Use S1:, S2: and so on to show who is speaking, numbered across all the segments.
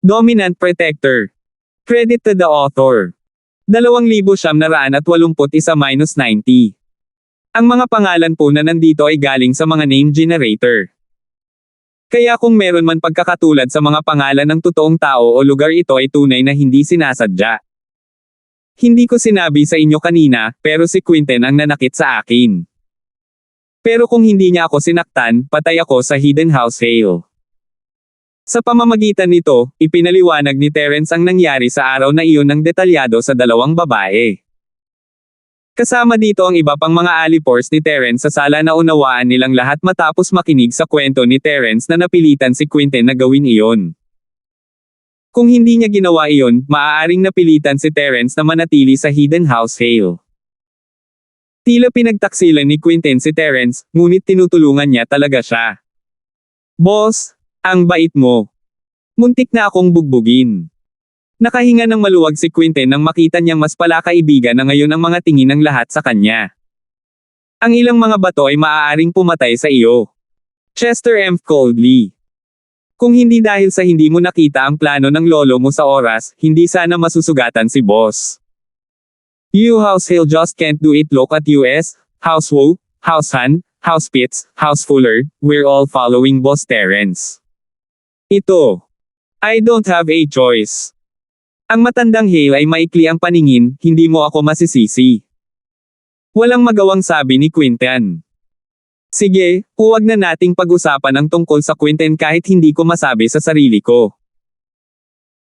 S1: Dominant Protector. Credit to the author. 2,981-90. Ang mga pangalan po na nandito ay galing sa mga name generator. Kaya kung meron man pagkakatulad sa mga pangalan ng totoong tao o lugar, ito ay tunay na hindi sinasadya. Hindi ko sinabi sa inyo kanina, pero si Quinten ang nanakit sa akin. Pero kung hindi niya ako sinaktan, patay ako sa Hidden House Hail. Sa pamamagitan nito, ipinaliwanag ni Terence ang nangyari sa araw na iyon ng detalyado sa dalawang babae. Kasama dito ang iba pang mga alipors ni Terence sa sala na unawaan nilang lahat matapos makinig sa kwento ni Terence na napilitan si Quinten na gawin iyon. Kung hindi niya ginawa iyon, maaaring napilitan si Terence na manatili sa Hidden House Hail. Tila pinagtaksilan ni Quinten si Terence, ngunit tinutulungan niya talaga siya. Boss, ang bait mo. Muntik na akong bugbugin. Nakahinga ng maluwag si Quinten nang makita niyang mas palakaibigan na ngayon ang mga tingin ng lahat sa kanya. Ang ilang mga bato ay maaaring pumatay sa iyo. Chester M. coldly. Kung hindi dahil sa hindi mo nakita ang plano ng lolo mo sa oras, hindi sana masusugatan si boss. You House Hill just can't do it. Look at US, House Wu, House Han, House Pitts, House Fuller, we're all following Boss Terence. Ito. I don't have a choice. Ang matandang Hale ay maikli ang paningin, hindi mo ako masisisi. Walang magawang sabi ni Quinten. Sige, huwag na nating pag-usapan ang tungkol sa Quinten kahit hindi ko masabi sa sarili ko.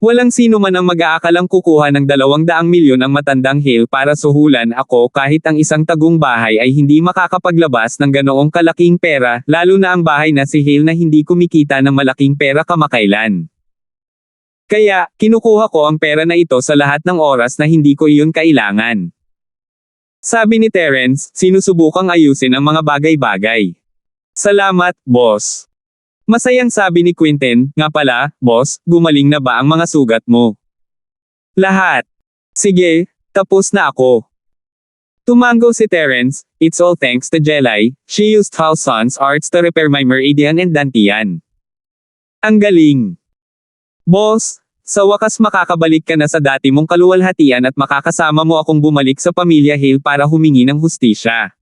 S1: Walang sino man ang mag-aakalang kukuha ng 200 milyon ang matandang Hale para suhulan ako kahit ang isang tagong bahay ay hindi makakapaglabas ng ganoong kalaking pera, lalo na ang bahay na si Hale na hindi kumikita ng malaking pera kamakailan. Kaya, kinukuha ko ang pera na ito sa lahat ng oras na hindi ko iyon kailangan. Sabi ni Terence, sinusubukang ayusin ang mga bagay-bagay. Salamat, boss. Masayang sabi ni Quinten, nga pala, boss, gumaling na ba ang mga sugat mo? Lahat. Sige, tapos na ako. Tumango si Terence, it's all thanks to Jelly, she used House Sun's arts to repair my meridian and dantian. Ang galing. Boss, sa wakas makakabalik ka na sa dati mong kaluwalhatian at makakasama mo akong bumalik sa pamilya Hale para humingi ng hustisya.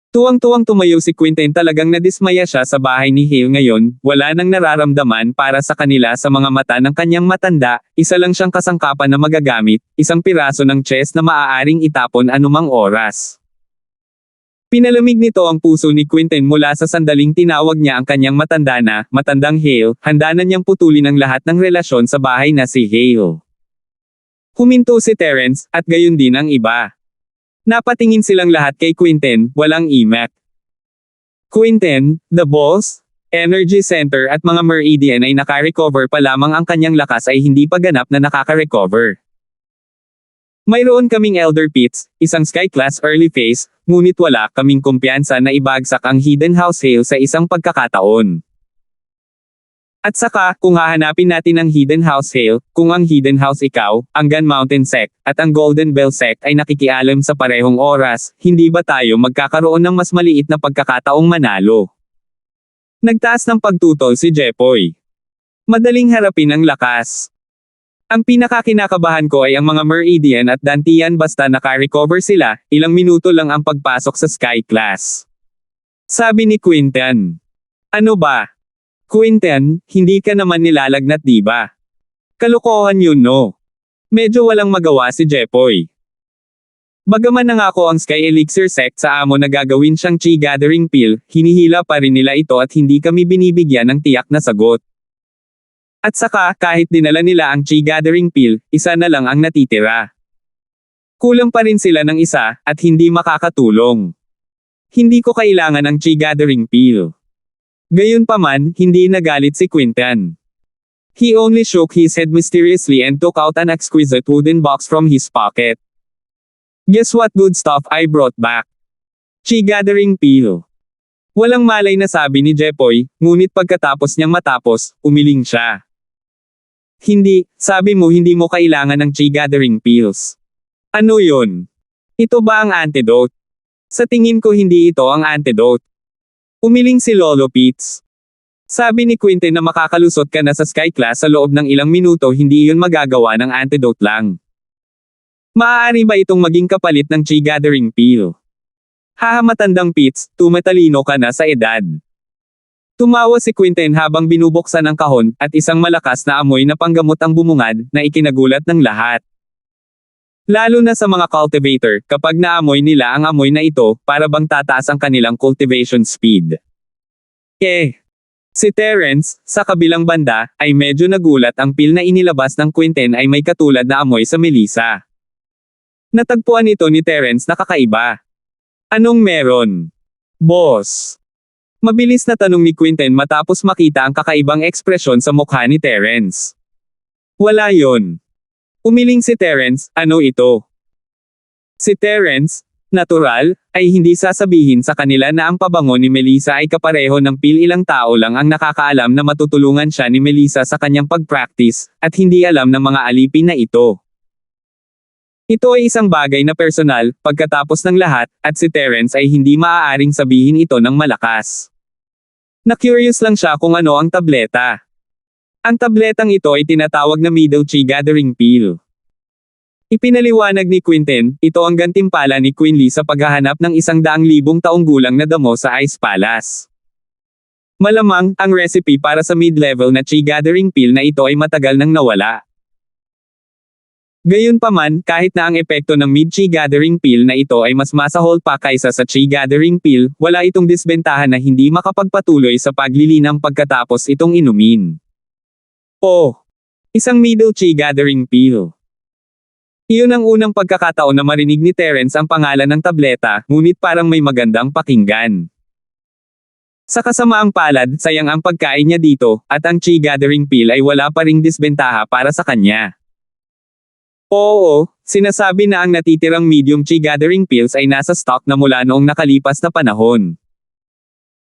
S1: Tuwang-tuwang tumayo si Quinten, talagang nadismaya siya sa bahay ni Hale ngayon, wala nang nararamdaman para sa kanila sa mga mata ng kanyang matanda, isa lang siyang kasangkapan na magagamit, isang piraso ng chess na maaaring itapon anumang oras. Pinalamig nito ang puso ni Quinten mula sa sandaling tinawag niya ang kanyang matanda na, matandang Hale, handa na niyang putulin ang lahat ng relasyon sa bahay na si Hale. Huminto si Terence, at gayon din ang iba. Napatingin silang lahat kay Quinten, walang imak. Quinten, the boss, energy center at mga meridian ay nakarecover pa lamang, ang kanyang lakas ay hindi pa ganap na nakaka-recover. Mayroon kaming Elder Pitts, isang Sky Class early phase, ngunit wala kaming kumpiyansa na ibagsak ang Hidden House Hail sa isang pagkakataon. At saka, kung hahanapin natin ang Hidden House Hail, kung ang Hidden House ikaw, ang Gun Mountain Sect, at ang Golden Bell Sect ay nakikialam sa parehong oras, hindi ba tayo magkakaroon ng mas maliit na pagkakataong manalo? Nagtaas ng pagtutol si Jepoy. Madaling harapin ang lakas. Ang pinakakinakabahan ko ay ang mga meridian at dantian, basta naka-recover sila, ilang minuto lang ang pagpasok sa Sky Class. Sabi ni Quinten. Ano ba? Quinten, hindi ka naman nilalagnat diba? Kalokohan yun no? Medyo walang magawa si Jepoy. Bagaman nangako ang Sky Elixir Sect sa amo na gagawin siyang Chi Gathering Pill, hinihila pa rin nila ito at hindi kami binibigyan ng tiyak na sagot. At saka, kahit dinala nila ang Chi Gathering Pill, isa na lang ang natitira. Kulang pa rin sila ng isa, at hindi makakatulong. Hindi ko kailangan ng Chi Gathering Pill. Gayunpaman, hindi nagalit si Quinten. He only shook his head mysteriously and took out an exquisite wooden box from his pocket. Guess what good stuff I brought back? Chi Gathering Pill. Walang malay na sabi ni Jepoy, ngunit pagkatapos niyang matapos, umiling siya. Hindi, sabi mo hindi mo kailangan ng Chi Gathering Pills. Ano yun? Ito ba ang antidote? Sa tingin ko hindi ito ang antidote. Umiling si Lolo Pitts. Sabi ni Quinten na makakalusot ka na sa Sky Class sa loob ng ilang minuto, hindi iyon magagawa ng antidote lang. Maaari ba itong maging kapalit ng chi gathering pill? Haha matandang Pits, tumatalino ka na sa edad. Tumawa si Quinten habang binubuksan ang kahon, at isang malakas na amoy na panggamot ang bumungad, na ikinagulat ng lahat. Lalo na sa mga cultivator, kapag naamoy nila ang amoy na ito, para bang tataas ang kanilang cultivation speed. Si Terence, sa kabilang banda, ay medyo nagulat. Ang pill na inilabas ng Quinten ay may katulad na amoy sa melisa. Natagpuan ito ni Terence na kakaiba. Anong meron? Boss? Mabilis na tanong ni Quinten matapos makita ang kakaibang ekspresyon sa mukha ni Terence. Wala yon. Umiling si Terence, ano ito? Si Terence, natural, ay hindi sasabihin sa kanila na ang pabango ni Melissa ay kapareho ng pill. Ilang tao lang ang nakakaalam na matutulungan siya ni Melissa sa kanyang pag-practice, at hindi alam ng mga alipin na ito. Ito ay isang bagay na personal, pagkatapos ng lahat, at si Terence ay hindi maaaring sabihin ito ng malakas. Na-curious lang siya kung ano ang tableta. Ang tabletang ito ay tinatawag na Middle Chi Gathering Pill. Ipinaliwanag ni Quinten, ito ang gantimpala ni Queen Lee sa paghahanap ng 100,000 taong gulang na damo sa Ice Palace. Malamang, ang recipe para sa mid-level na Chi Gathering Pill na ito ay matagal nang nawala. Gayunpaman, kahit na ang epekto ng mid-Chi Gathering Pill na ito ay mas masahol pa kaysa sa Chi Gathering Pill, wala itong disbentahan na hindi makapagpatuloy sa paglilinang pagkatapos itong inumin. Isang Middle Chi Gathering Pill. Iyon ang unang pagkakataon na marinig ni Terence ang pangalan ng tableta, ngunit parang may magandang pakinggan. Sa kasamaang palad, sayang ang pagkain niya dito, at ang Chi Gathering Pill ay wala pa ring disbentaha para sa kanya. Sinasabi na ang natitirang medium Chi Gathering Pills ay nasa stock na mula noong nakalipas na panahon.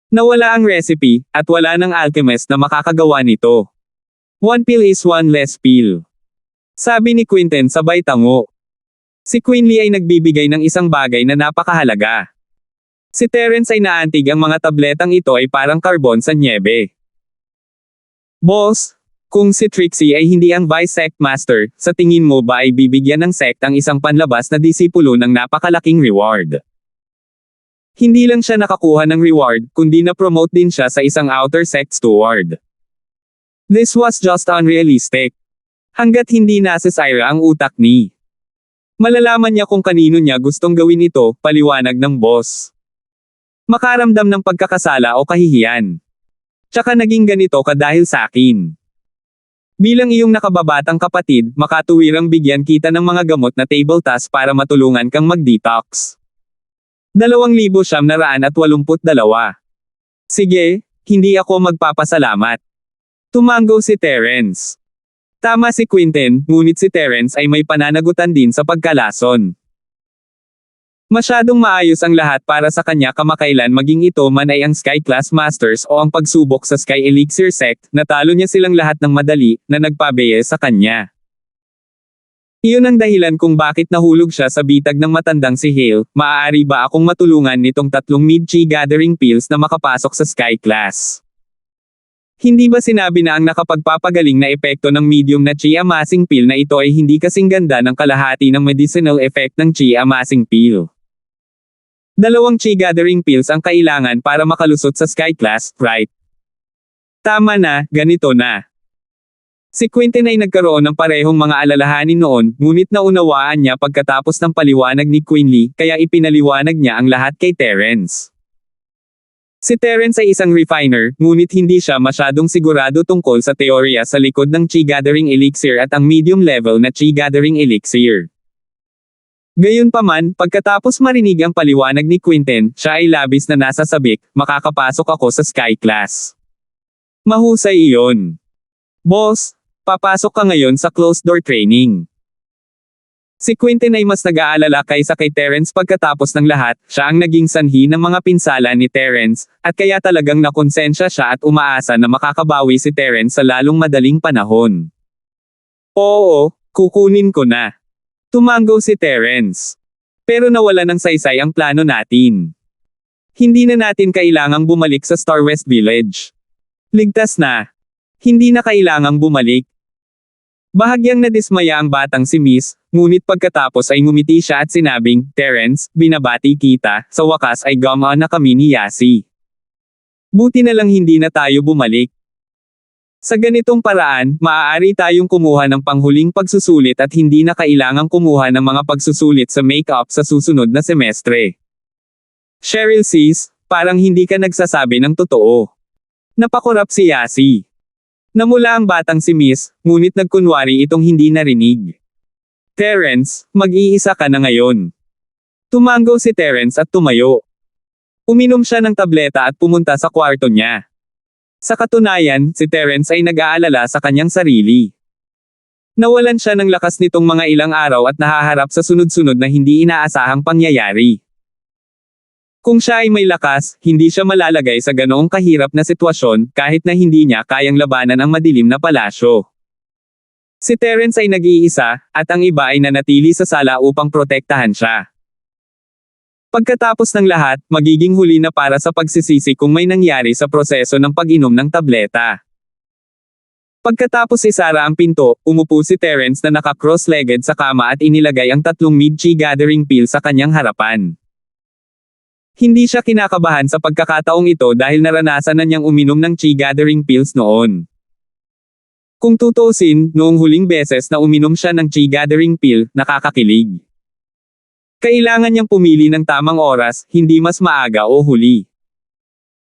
S1: Nawala ang recipe, at wala ng alchemist na makakagawa nito. One pill is one less pill. Sabi ni Quinten sabay tango. Si Queen Lee ay nagbibigay ng isang bagay na napakahalaga. Si Terence ay naantig ang mga tabletang ito ay parang karbon sa nyebe. Boss, kung si Trixie ay hindi ang Vice Sect Master, sa tingin mo ba ay bibigyan ng sect ang isang panlabas na disipulo ng napakalaking reward? Hindi lang siya nakakuha ng reward, kundi na-promote din siya sa isang outer sect steward. This was just unrealistic. Hanggat hindi nasisira ang utak ni. Malalaman niya kung kanino niya gustong gawin ito, paliwanag ng boss. Makaramdam ng pagkakasala o kahihiyan. Tsaka naging ganito ka dahil sa akin. Bilang iyong nakababatang kapatid, makatuwirang bigyan kita ng mga gamot na table task para matulungan kang mag-detox. 2,982. Sige, hindi ako magpapasalamat. Tumango si Terence. Tama si Quinten, ngunit si Terence ay may pananagutan din sa pagkalason. Masyadong maayos ang lahat para sa kanya kamakailan, maging ito man ay ang Sky Class Masters o ang pagsubok sa Sky Elixir Sect, natalo niya silang lahat ng madali, na nagpabeye sa kanya. Iyon ang dahilan kung bakit nahulog siya sa bitag ng matandang si Hale. Maaari ba akong matulungan nitong 3 mid-Chi Gathering Pills na makapasok sa Sky Class? Hindi ba sinabi na ang nakapagpapagaling na epekto ng medium na Chi Amassing Pill na ito ay hindi kasing ganda ng kalahati ng medicinal effect ng Chi Amassing Pill? 2 Chi Gathering Pills ang kailangan para makalusot sa Sky Class, right? Tama na, ganito na. Si Quinten ay nagkaroon ng parehong mga alalahanin noon, ngunit naunawaan niya pagkatapos ng paliwanag ni Queen Lee, kaya ipinaliwanag niya ang lahat kay Terence. Si Terence ay isang refiner, ngunit hindi siya masyadong sigurado tungkol sa teorya sa likod ng Chi Gathering Elixir at ang medium level na Chi Gathering Elixir. Gayunpaman, pagkatapos marinig ang paliwanag ni Quinten, siya ay labis na nasasabik, makakapasok ako sa Sky Class. Mahusay iyon. Boss, papasok ka ngayon sa closed door training. Si Quinten ay mas nag-aalala kaysa kay Terence. Pagkatapos ng lahat, siya ang naging sanhi ng mga pinsala ni Terence, at kaya talagang nakonsensya siya at umaasa na makakabawi si Terence sa lalong madaling panahon. Oo, kukunin ko na. Tumango si Terence. Pero nawala ng saysay ang plano natin. Hindi na natin kailangang bumalik sa Star West Village. Ligtas na. Hindi na kailangang bumalik. Bahagyang nadismaya ang batang si Miss, ngunit pagkatapos ay ngumiti siya at sinabing, "Terence, binabati kita, sa wakas ay gumaan na kami ni Yasi. Buti na lang hindi na tayo bumalik." Sa ganitong paraan, maaari tayong kumuha ng panghuling pagsusulit at hindi na kailangang kumuha ng mga pagsusulit sa make-up sa susunod na semestre. Cheryl sis, parang hindi ka nagsasabi ng totoo. Napakurap si Yasi. Namula ang batang si Miss, ngunit nagkunwari itong hindi narinig. "Terence, mag-iisa ka na ngayon." Tumango si Terence at tumayo. Uminom siya ng tableta at pumunta sa kwarto niya. Sa katunayan, si Terence ay nag-aalala sa kanyang sarili. Nawalan siya ng lakas nitong mga ilang araw at nahaharap sa sunod-sunod na hindi inaasahang pangyayari. Kung siya ay may lakas, hindi siya malalagay sa ganoong kahirap na sitwasyon, kahit na hindi niya kayang labanan ang madilim na palasyo. Si Terence ay nag-iisa, at ang iba ay nanatili sa sala upang protektahan siya. Pagkatapos ng lahat, magiging huli na para sa pagsisisi kung may nangyari sa proseso ng pag-inom ng tableta. Pagkatapos isara ang pinto, umupo si Terence na naka-cross-legged sa kama at inilagay ang 3 mid-chi gathering pill sa kanyang harapan. Hindi siya kinakabahan sa pagkakataong ito dahil naranasan na niyang uminom ng chi gathering pills noon. Kung tutuusin, noong huling beses na uminom siya ng chi gathering pill, nakakakilig. Kailangan niyang pumili ng tamang oras, hindi mas maaga o huli.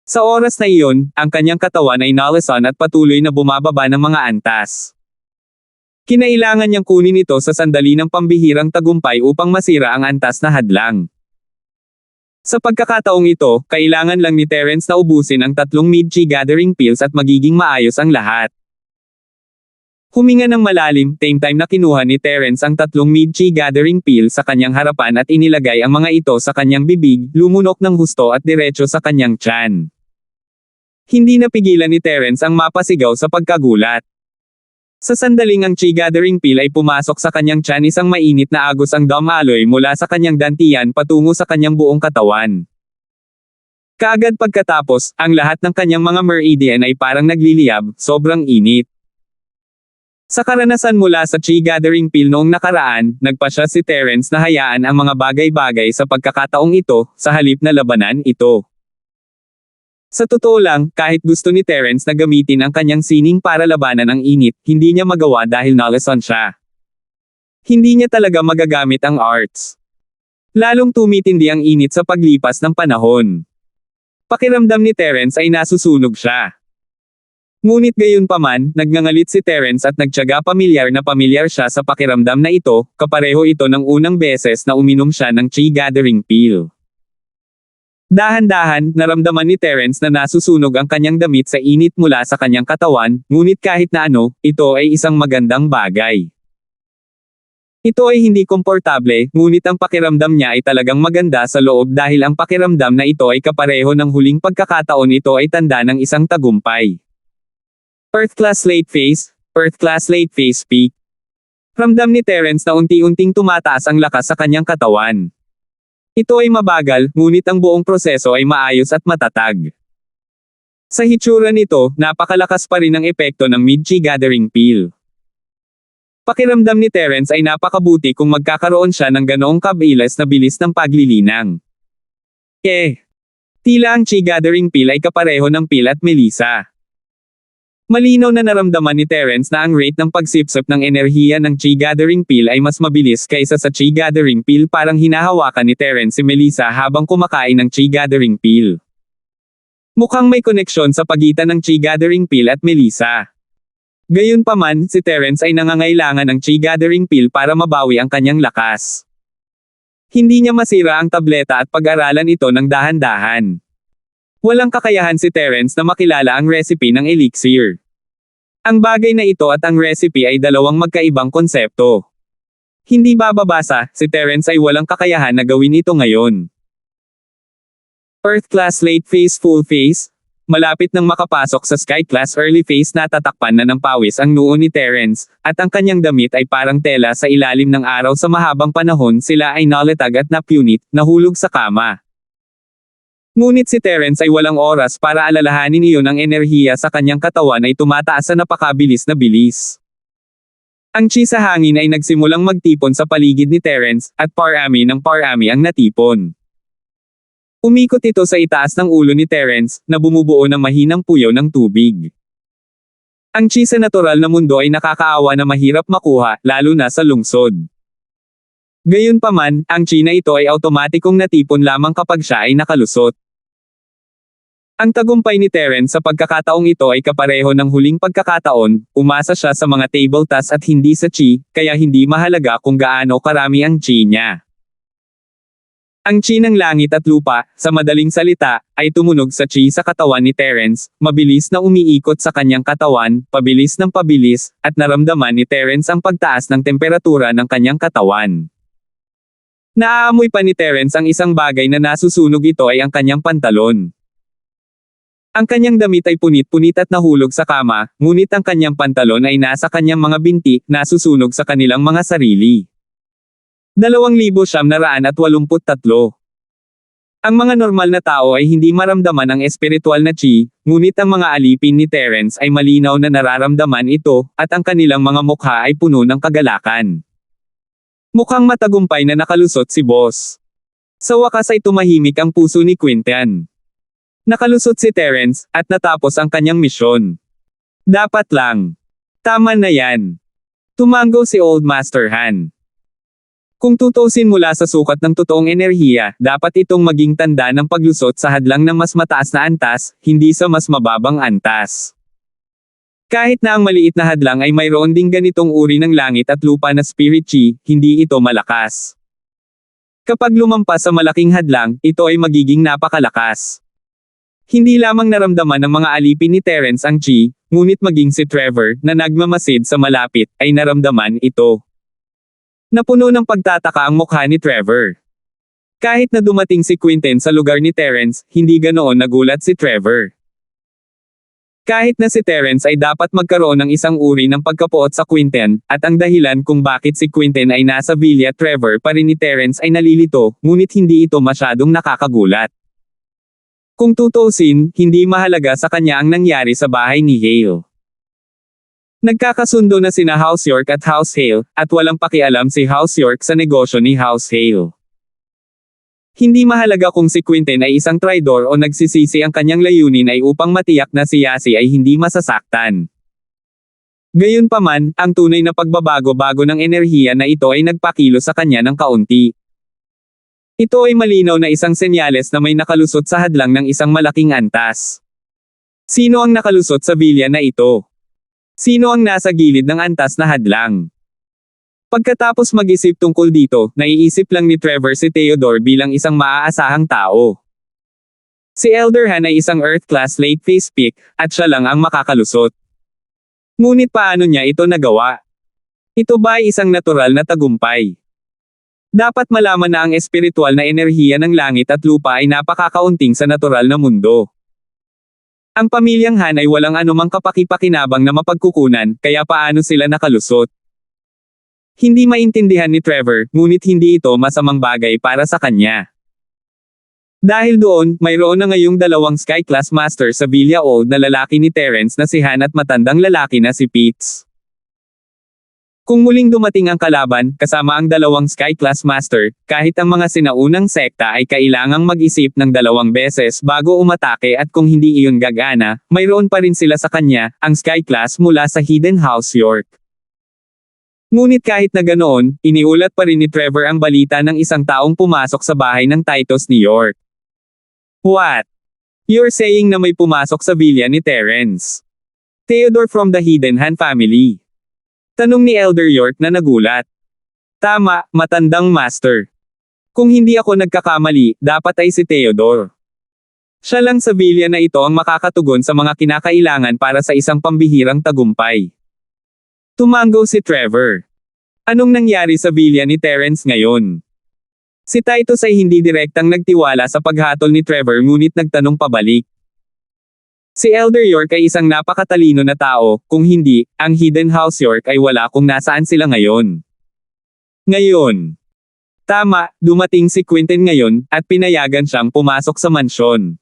S1: Sa oras na iyon, ang kanyang katawan ay nalasan at patuloy na bumababa ng mga antas. Kinailangan niyang kunin ito sa sandali ng pambihirang tagumpay upang masira ang antas na hadlang. Sa pagkakataong ito, kailangan lang ni Terence na ubusin ang 3 mid-chi gathering pills at magiging maayos ang lahat. Huminga ng malalim, same time na kinuha ni Terence ang 3 mid-chi gathering pill sa kanyang harapan at inilagay ang mga ito sa kanyang bibig, lumunok ng husto at diretso sa kanyang tiyan. Hindi napigilan ni Terence ang mapasigaw sa pagkagulat. Sa sandaling ang chi gathering pill ay pumasok sa kanyang tiyan, isang mainit na agos ang dumaloy mula sa kanyang dantian patungo sa kanyang buong katawan. Kaagad pagkatapos, ang lahat ng kanyang mga meridian ay parang nagliliyab, sobrang init. Sa karanasan mula sa chi gathering pill noong nakaraan, nagpasya si Terence na hayaan ang mga bagay-bagay sa pagkakataong ito, sa halip na labanan ito. Sa totoo lang, kahit gusto ni Terence na gamitin ang kanyang sining para labanan ang init, hindi niya magawa dahil nalasan siya. Hindi niya talaga magagamit ang arts. Lalong tumitindi ang init sa paglipas ng panahon. Pakiramdam ni Terence ay nasusunog siya. Ngunit gayunpaman, nagngangalit si Terence at nagtiyaga pamilyar siya sa pakiramdam na ito, kapareho ito ng unang beses na uminom siya ng chi gathering pill. Dahan-dahan, naramdaman ni Terence na nasusunog ang kanyang damit sa init mula sa kanyang katawan, ngunit kahit na ano, ito ay isang magandang bagay. Ito ay hindi komportable, ngunit ang pakiramdam niya ay talagang maganda sa loob dahil ang pakiramdam na ito ay kapareho ng huling pagkakataon, ito ay tanda ng isang tagumpay. Earth Class Late Phase Peak. Ramdam ni Terence na unti-unting tumataas ang lakas sa kanyang katawan. Ito ay mabagal, ngunit ang buong proseso ay maayos at matatag. Sa hitsura nito, napakalakas pa rin ang epekto ng mid-chi gathering pill. Pakiramdam ni Terence ay napakabuti kung magkakaroon siya ng ganoong kabilis na bilis ng paglilinang. Tila ang chi gathering pill ay kapareho ng pill at melisa. Malinaw na naramdaman ni Terence na ang rate ng pagsipsip ng enerhiya ng chi gathering pill ay mas mabilis kaysa sa chi gathering pill, parang hinahawakan ni Terence si Melissa habang kumakain ng chi gathering pill. Mukhang may koneksyon sa pagitan ng chi gathering pill at Melissa. Gayunpaman, si Terence ay nangangailangan ng chi gathering pill para mabawi ang kanyang lakas. Hindi niya masira ang tableta at pag-aralan ito ng dahan-dahan. Walang kakayahan si Terence na makilala ang recipe ng elixir. Ang bagay na ito at ang recipe ay dalawang magkaibang konsepto. Hindi bababasa, si Terence ay walang kakayahan na gawin ito ngayon. Earth Class Late Phase Full Phase. Malapit nang makapasok sa Sky Class Early Phase, natatakpan na ng pawis ang noo ni Terence, at ang kanyang damit ay parang tela sa ilalim ng araw. Sa mahabang panahon sila ay nalatag at napunit, nahulog sa kama. Ngunit si Terence ay walang oras para alalahanin iyon, ang enerhiya sa kanyang katawan ay tumataas sa napakabilis na bilis. Ang chi sa hangin ay nagsimulang magtipon sa paligid ni Terence, at parami ng parami ang natipon. Umikot ito sa itaas ng ulo ni Terence, na bumubuo ng mahinang puyaw ng tubig. Ang chi sa natural na mundo ay nakakaawa na mahirap makuha, lalo na sa lungsod. Gayunpaman, ang chi na ito ay automatikong natipon lamang kapag siya ay nakalusot. Ang tagumpay ni Terence sa pagkakataong ito ay kapareho ng huling pagkakataon, umasa siya sa mga table tasks at hindi sa chi, kaya hindi mahalaga kung gaano karami ang chi niya. Ang chi ng langit at lupa, sa madaling salita, ay tumunog sa chi sa katawan ni Terence, mabilis na umiikot sa kanyang katawan, pabilis ng pabilis, at naramdaman ni Terence ang pagtaas ng temperatura ng kanyang katawan. Naaamoy pa ni Terence ang isang bagay na nasusunog, ito ay ang kanyang pantalon. Ang kanyang damit ay punit-punit at nahulog sa kama, ngunit ang kanyang pantalon ay nasa kanyang mga binti, nasusunog sa kanilang mga sarili. 2,983. Ang mga normal na tao ay hindi maramdaman ang espiritual na chi, ngunit ang mga alipin ni Terence ay malinaw na nararamdaman ito, at ang kanilang mga mukha ay puno ng kagalakan. Mukhang matagumpay na nakalusot si boss. Sa wakas ay tumahimik ang puso ni Quintian. Nakalusot si Terence, at natapos ang kanyang misyon. Dapat lang. Tama na yan. Tumango si Old Master Han. Kung tutusin mula sa sukat ng totoong enerhiya, dapat itong maging tanda ng paglusot sa hadlang ng mas mataas na antas, hindi sa mas mababang antas. Kahit na ang maliit na hadlang ay mayroon ding ganitong uri ng langit at lupa na spirit chi, hindi ito malakas. Kapag lumampas sa malaking hadlang, ito ay magiging napakalakas. Hindi lamang naramdaman ng mga alipin ni Terence ang chi, ngunit maging si Trevor, na nagmamasid sa malapit, ay naramdaman ito. Napuno ng pagtataka ang mukha ni Trevor. Kahit na dumating si Quinten sa lugar ni Terence, hindi ganoon nagulat si Trevor. Kahit na si Terence ay dapat magkaroon ng isang uri ng pagkapuot sa Quinten, at ang dahilan kung bakit si Quinten ay nasa Villa Trevor pa rin ni Terence ay nalilito, ngunit hindi ito masyadong nakakagulat. Kung tutuusin, hindi mahalaga sa kanya ang nangyari sa bahay ni Hale. Nagkakasundo na sina House York at House Hale, at walang pakialam si House York sa negosyo ni House Hale. Hindi mahalaga kung si Quinten ay isang traidor o nagsisisi, ang kanyang layunin ay upang matiyak na si Yasi ay hindi masasaktan. Gayunpaman, ang tunay na pagbabago-bago ng enerhiya na ito ay nagpakilo sa kanya ng kaunti. Ito ay malinaw na isang senyales na may nakalusot sa hadlang ng isang malaking antas. Sino ang nakalusot sa villa na ito? Sino ang nasa gilid ng antas na hadlang? Pagkatapos mag-isip tungkol dito, naiisip lang ni Trevor si Theodore bilang isang maaasahang tao. Si Elder Han ay isang Earth-class late phase peak, at siya lang ang makakalusot. Ngunit paano niya ito nagawa? Ito ba ay isang natural na tagumpay? Dapat malaman na ang espiritual na enerhiya ng langit at lupa ay napakakaunting sa natural na mundo. Ang pamilyang Han ay walang anumang kapaki-pakinabang na mapagkukunan, kaya paano sila nakalusot? Hindi maintindihan ni Trevor, ngunit hindi ito masamang bagay para sa kanya. Dahil doon, mayroon na ngayong dalawang Sky Class Master sa Villa Old na lalaki ni Terence na si Han at matandang lalaki na si Pitts. Kung muling dumating ang kalaban, kasama ang dalawang Sky Class Master, kahit ang mga sinaunang sekta ay kailangang mag-isip ng 2 beses bago umatake, at kung hindi iyon gagana, mayroon pa rin sila sa kanya, ang Sky Class mula sa Hidden House York. Ngunit kahit na ganoon, iniulat pa rin ni Trevor ang balita ng isang taong pumasok sa bahay ng Titus New York. What? You're saying na may pumasok sa villa ni Terence? Theodore from the Hidden Han family? Tanong ni Elder York na nagulat. Tama, matandang master. Kung hindi ako nagkakamali, dapat ay si Theodore. Siya lang sa villa na ito ang makakatugon sa mga kinakailangan para sa isang pambihirang tagumpay. Tumango si Trevor. Anong nangyari sa villa ni Terence ngayon? Si Titus ay hindi direktang nagtiwala sa paghatol ni Trevor, ngunit nagtanong pabalik. Si Elder York ay isang napakatalino na tao, kung hindi, ang Hidden House York ay wala kung nasaan sila ngayon. Ngayon, Tama, dumating si Quentin ngayon, at pinayagan siyang pumasok sa mansyon.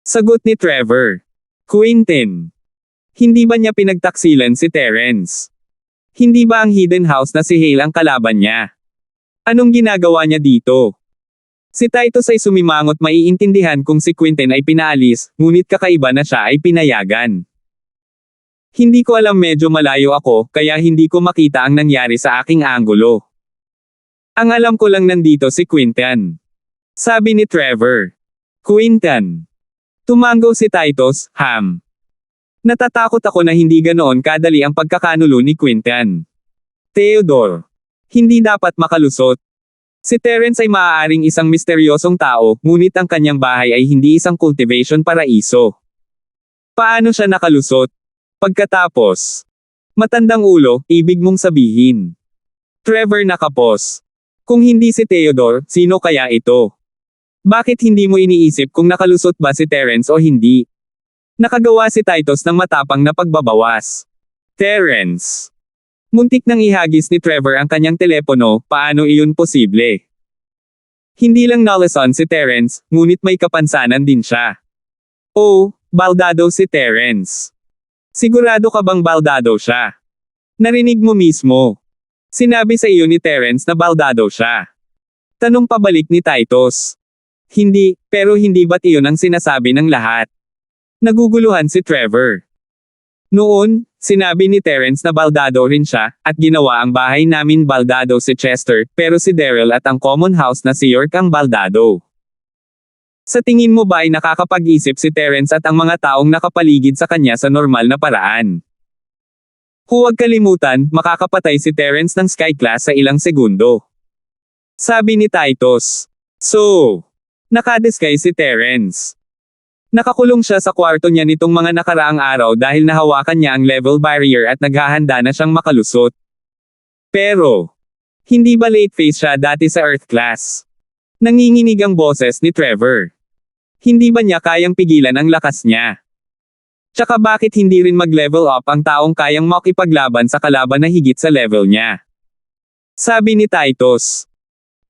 S1: Sagot ni Trevor. Quentin. Hindi ba niya pinagtaksilan si Terence? Hindi ba ang hidden house na si Hale ang kalaban niya? Anong ginagawa niya dito? Si Titus ay sumimangot, maiintindihan kung si Quentin ay pinaalis, ngunit kakaiba na siya ay pinayagan. Hindi ko alam, medyo malayo ako, kaya hindi ko makita ang nangyari sa aking anggulo. Ang alam ko lang nandito si Quentin. Sabi ni Trevor. Quentin. Tumango si Titus, Natatakot ako na hindi ganoon kadali ang pagkakanulo ni Quentin. Theodore. Hindi dapat makalusot. Si Terence ay maaaring isang misteryosong tao, ngunit ang kanyang bahay ay hindi isang cultivation paraiso. Paano siya nakalusot? Pagkatapos. Matandang ulo, ibig mong sabihin. Trevor nakapos. Kung hindi si Theodore, sino kaya ito? Bakit hindi mo iniisip kung nakalusot ba si Terence o hindi? Nakagawa si Titus ng matapang na pagbabawas. Terence. Muntik nang ihagis ni Trevor ang kanyang telepono, paano iyon posible? Hindi lang nalason si Terence, ngunit may kapansanan din siya. Oh, baldado si Terence. Sigurado ka bang baldado siya? Narinig mo mismo. Sinabi sa iyo ni Terence na baldado siya. Tanong pabalik ni Titus. Hindi, pero hindi ba't iyon ang sinasabi ng lahat? Naguguluhan si Trevor. Noon, sinabi ni Terence na baldado rin siya, at ginawa ang bahay namin baldado si Chester, pero si Daryl at ang common house na si York ang baldado. Sa tingin mo ba ay nakakapag-isip si Terence at ang mga taong nakapaligid sa kanya sa normal na paraan? Huwag kalimutan, makakapatay si Terence ng Skyclass sa ilang segundo. Sabi ni Titus. So, nakadisguise si Terence. Nakakulong siya sa kwarto niya nitong mga nakaraang araw dahil nahawakan niya ang level barrier at naghahanda na siyang makalusot. Pero, hindi ba late phase siya dati sa Earth class? Nanginginig ang boses ni Trevor. Hindi ba niya kayang pigilan ang lakas niya? Tsaka bakit hindi rin mag-level up ang taong kayang makipaglaban sa kalaban na higit sa level niya? Sabi ni Titus.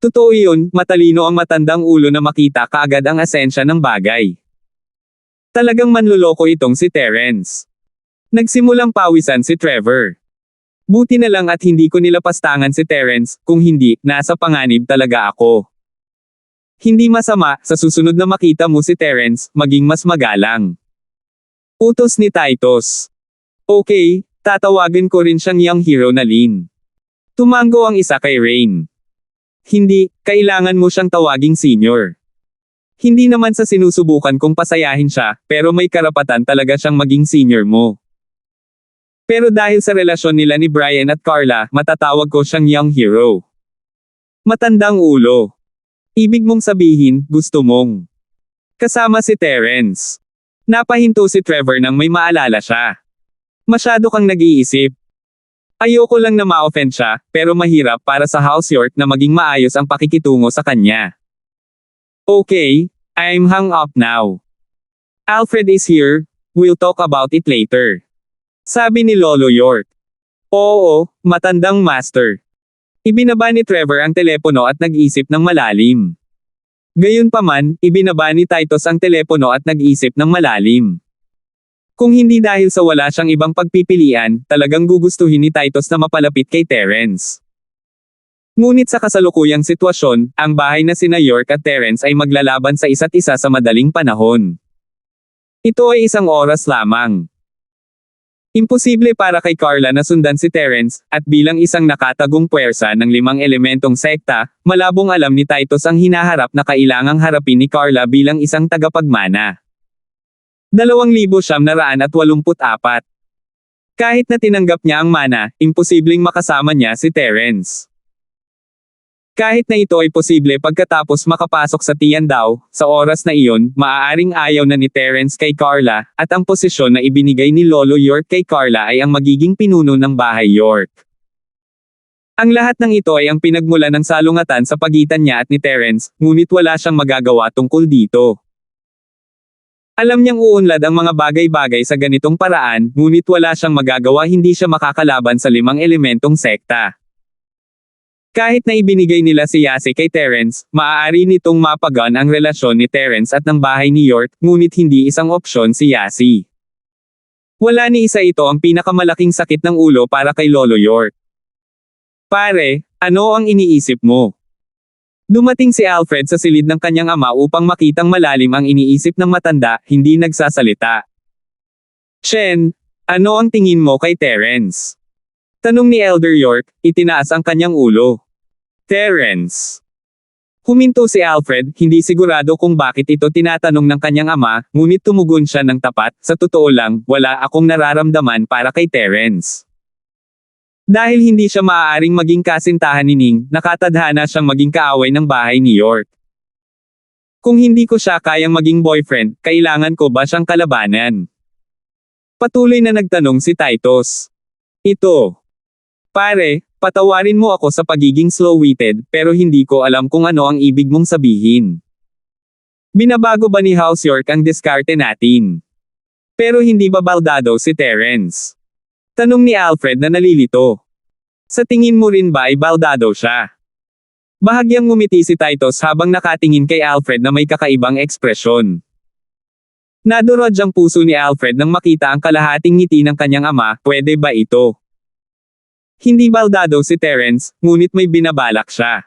S1: Totoo yun, matalino ang matandang ulo na makita kaagad ang asensya ng bagay. Talagang manluloko itong si Terence. Nagsimulang pawisan si Trevor. Buti na lang at hindi ko nilapastangan si Terence, kung hindi, nasa panganib talaga ako. Hindi masama, sa susunod na makita mo si Terence, maging mas magalang. Utos ni Titus. Okay, tatawagin ko rin siyang young hero na Lynn. Tumango ang isa kay Rain. Hindi, kailangan mo siyang tawaging senior. Hindi naman sa sinusubukan kong pasayahin siya, pero may karapatan talaga siyang maging senior mo. Pero dahil sa relasyon nila ni Brian at Carla, matatawag ko siyang young hero. Matandang ulo. Ibig mong sabihin, gusto mong kasama si Terence. Napahinto si Trevor nang may maalala siya. Masyado kang nag-iisip. Ayoko lang na ma-offend siya, pero mahirap para sa House York na maging maayos ang pakikitungo sa kanya. Okay, I'm hung up now. Alfred is here, we'll talk about it later. Sabi ni Lolo York. Oo, matandang master. Ibinaba ni Trevor ang telepono at nag-isip ng malalim. Gayunpaman, ibinaba ni Titus ang telepono at nag-isip ng malalim. Kung hindi dahil sa wala siyang ibang pagpipilian, talagang gugustuhin ni Titus na mapalapit kay Terence. Ngunit sa kasalukuyang sitwasyon, ang bahay na sina York at Terence ay maglalaban sa isa't isa sa madaling panahon. Ito ay isang oras lamang. Imposible para kay Carla na sundan si Terence, at bilang isang nakatagong puwersa ng 5 elementong sekta, malabong alam ni Titus ang hinaharap na kailangang harapin ni Carla bilang isang tagapagmana. 2,984. Kahit na tinanggap niya ang mana, imposibleng makasama niya si Terence. Kahit na ito ay posible pagkatapos makapasok sa Tiandao, sa oras na iyon, maaaring ayaw na ni Terence kay Carla, at ang posisyon na ibinigay ni Lolo York kay Carla ay ang magiging pinuno ng bahay York. Ang lahat ng ito ay ang pinagmulan ng salungatan sa pagitan niya at ni Terence, ngunit wala siyang magagawa tungkol dito. Alam niyang uunlad ang mga bagay-bagay sa ganitong paraan, ngunit wala siyang magagawa, hindi siya makakalaban sa 5 elementong sekta. Kahit na ibinigay nila si Yasi kay Terence, maaari nitong mapagan ang relasyon ni Terence at ng bahay ni York, ngunit hindi isang opsyon si Yasi. Wala ni isa ito ang pinakamalaking sakit ng ulo para kay Lolo York. Pare, ano ang iniisip mo? Dumating si Alfred sa silid ng kanyang ama upang makitang malalim ang iniisip ng matanda, hindi nagsasalita. Shen, ano ang tingin mo kay Terence? Tanong ni Elder York, itinaas ang kanyang ulo. Terence. Huminto si Alfred, hindi sigurado kung bakit ito tinatanong ng kanyang ama, ngunit tumugon siya ng tapat, sa totoo lang, wala akong nararamdaman para kay Terence. Dahil hindi siya maaaring maging kasintahan ni Ning, nakatadhana siyang maging kaaway ng bahay ni York. Kung hindi ko siya kayang maging boyfriend, kailangan ko ba siyang kalabanan? Patuloy na nagtanong si Titus. Ito. Pare, patawarin mo ako sa pagiging slow-witted, pero hindi ko alam kung ano ang ibig mong sabihin. Binabago ba ni House York ang diskarte natin? Pero hindi ba baldado si Terence? Tanong ni Alfred na nalilito. Sa tingin mo rin ba ay baldado siya? Bahagyang ngumiti si Titus habang nakatingin kay Alfred na may kakaibang ekspresyon. Nadurog ang puso ni Alfred nang makita ang kalahating ngiti ng kanyang ama, pwede ba ito? Hindi baldado si Terence, ngunit may binabalak siya.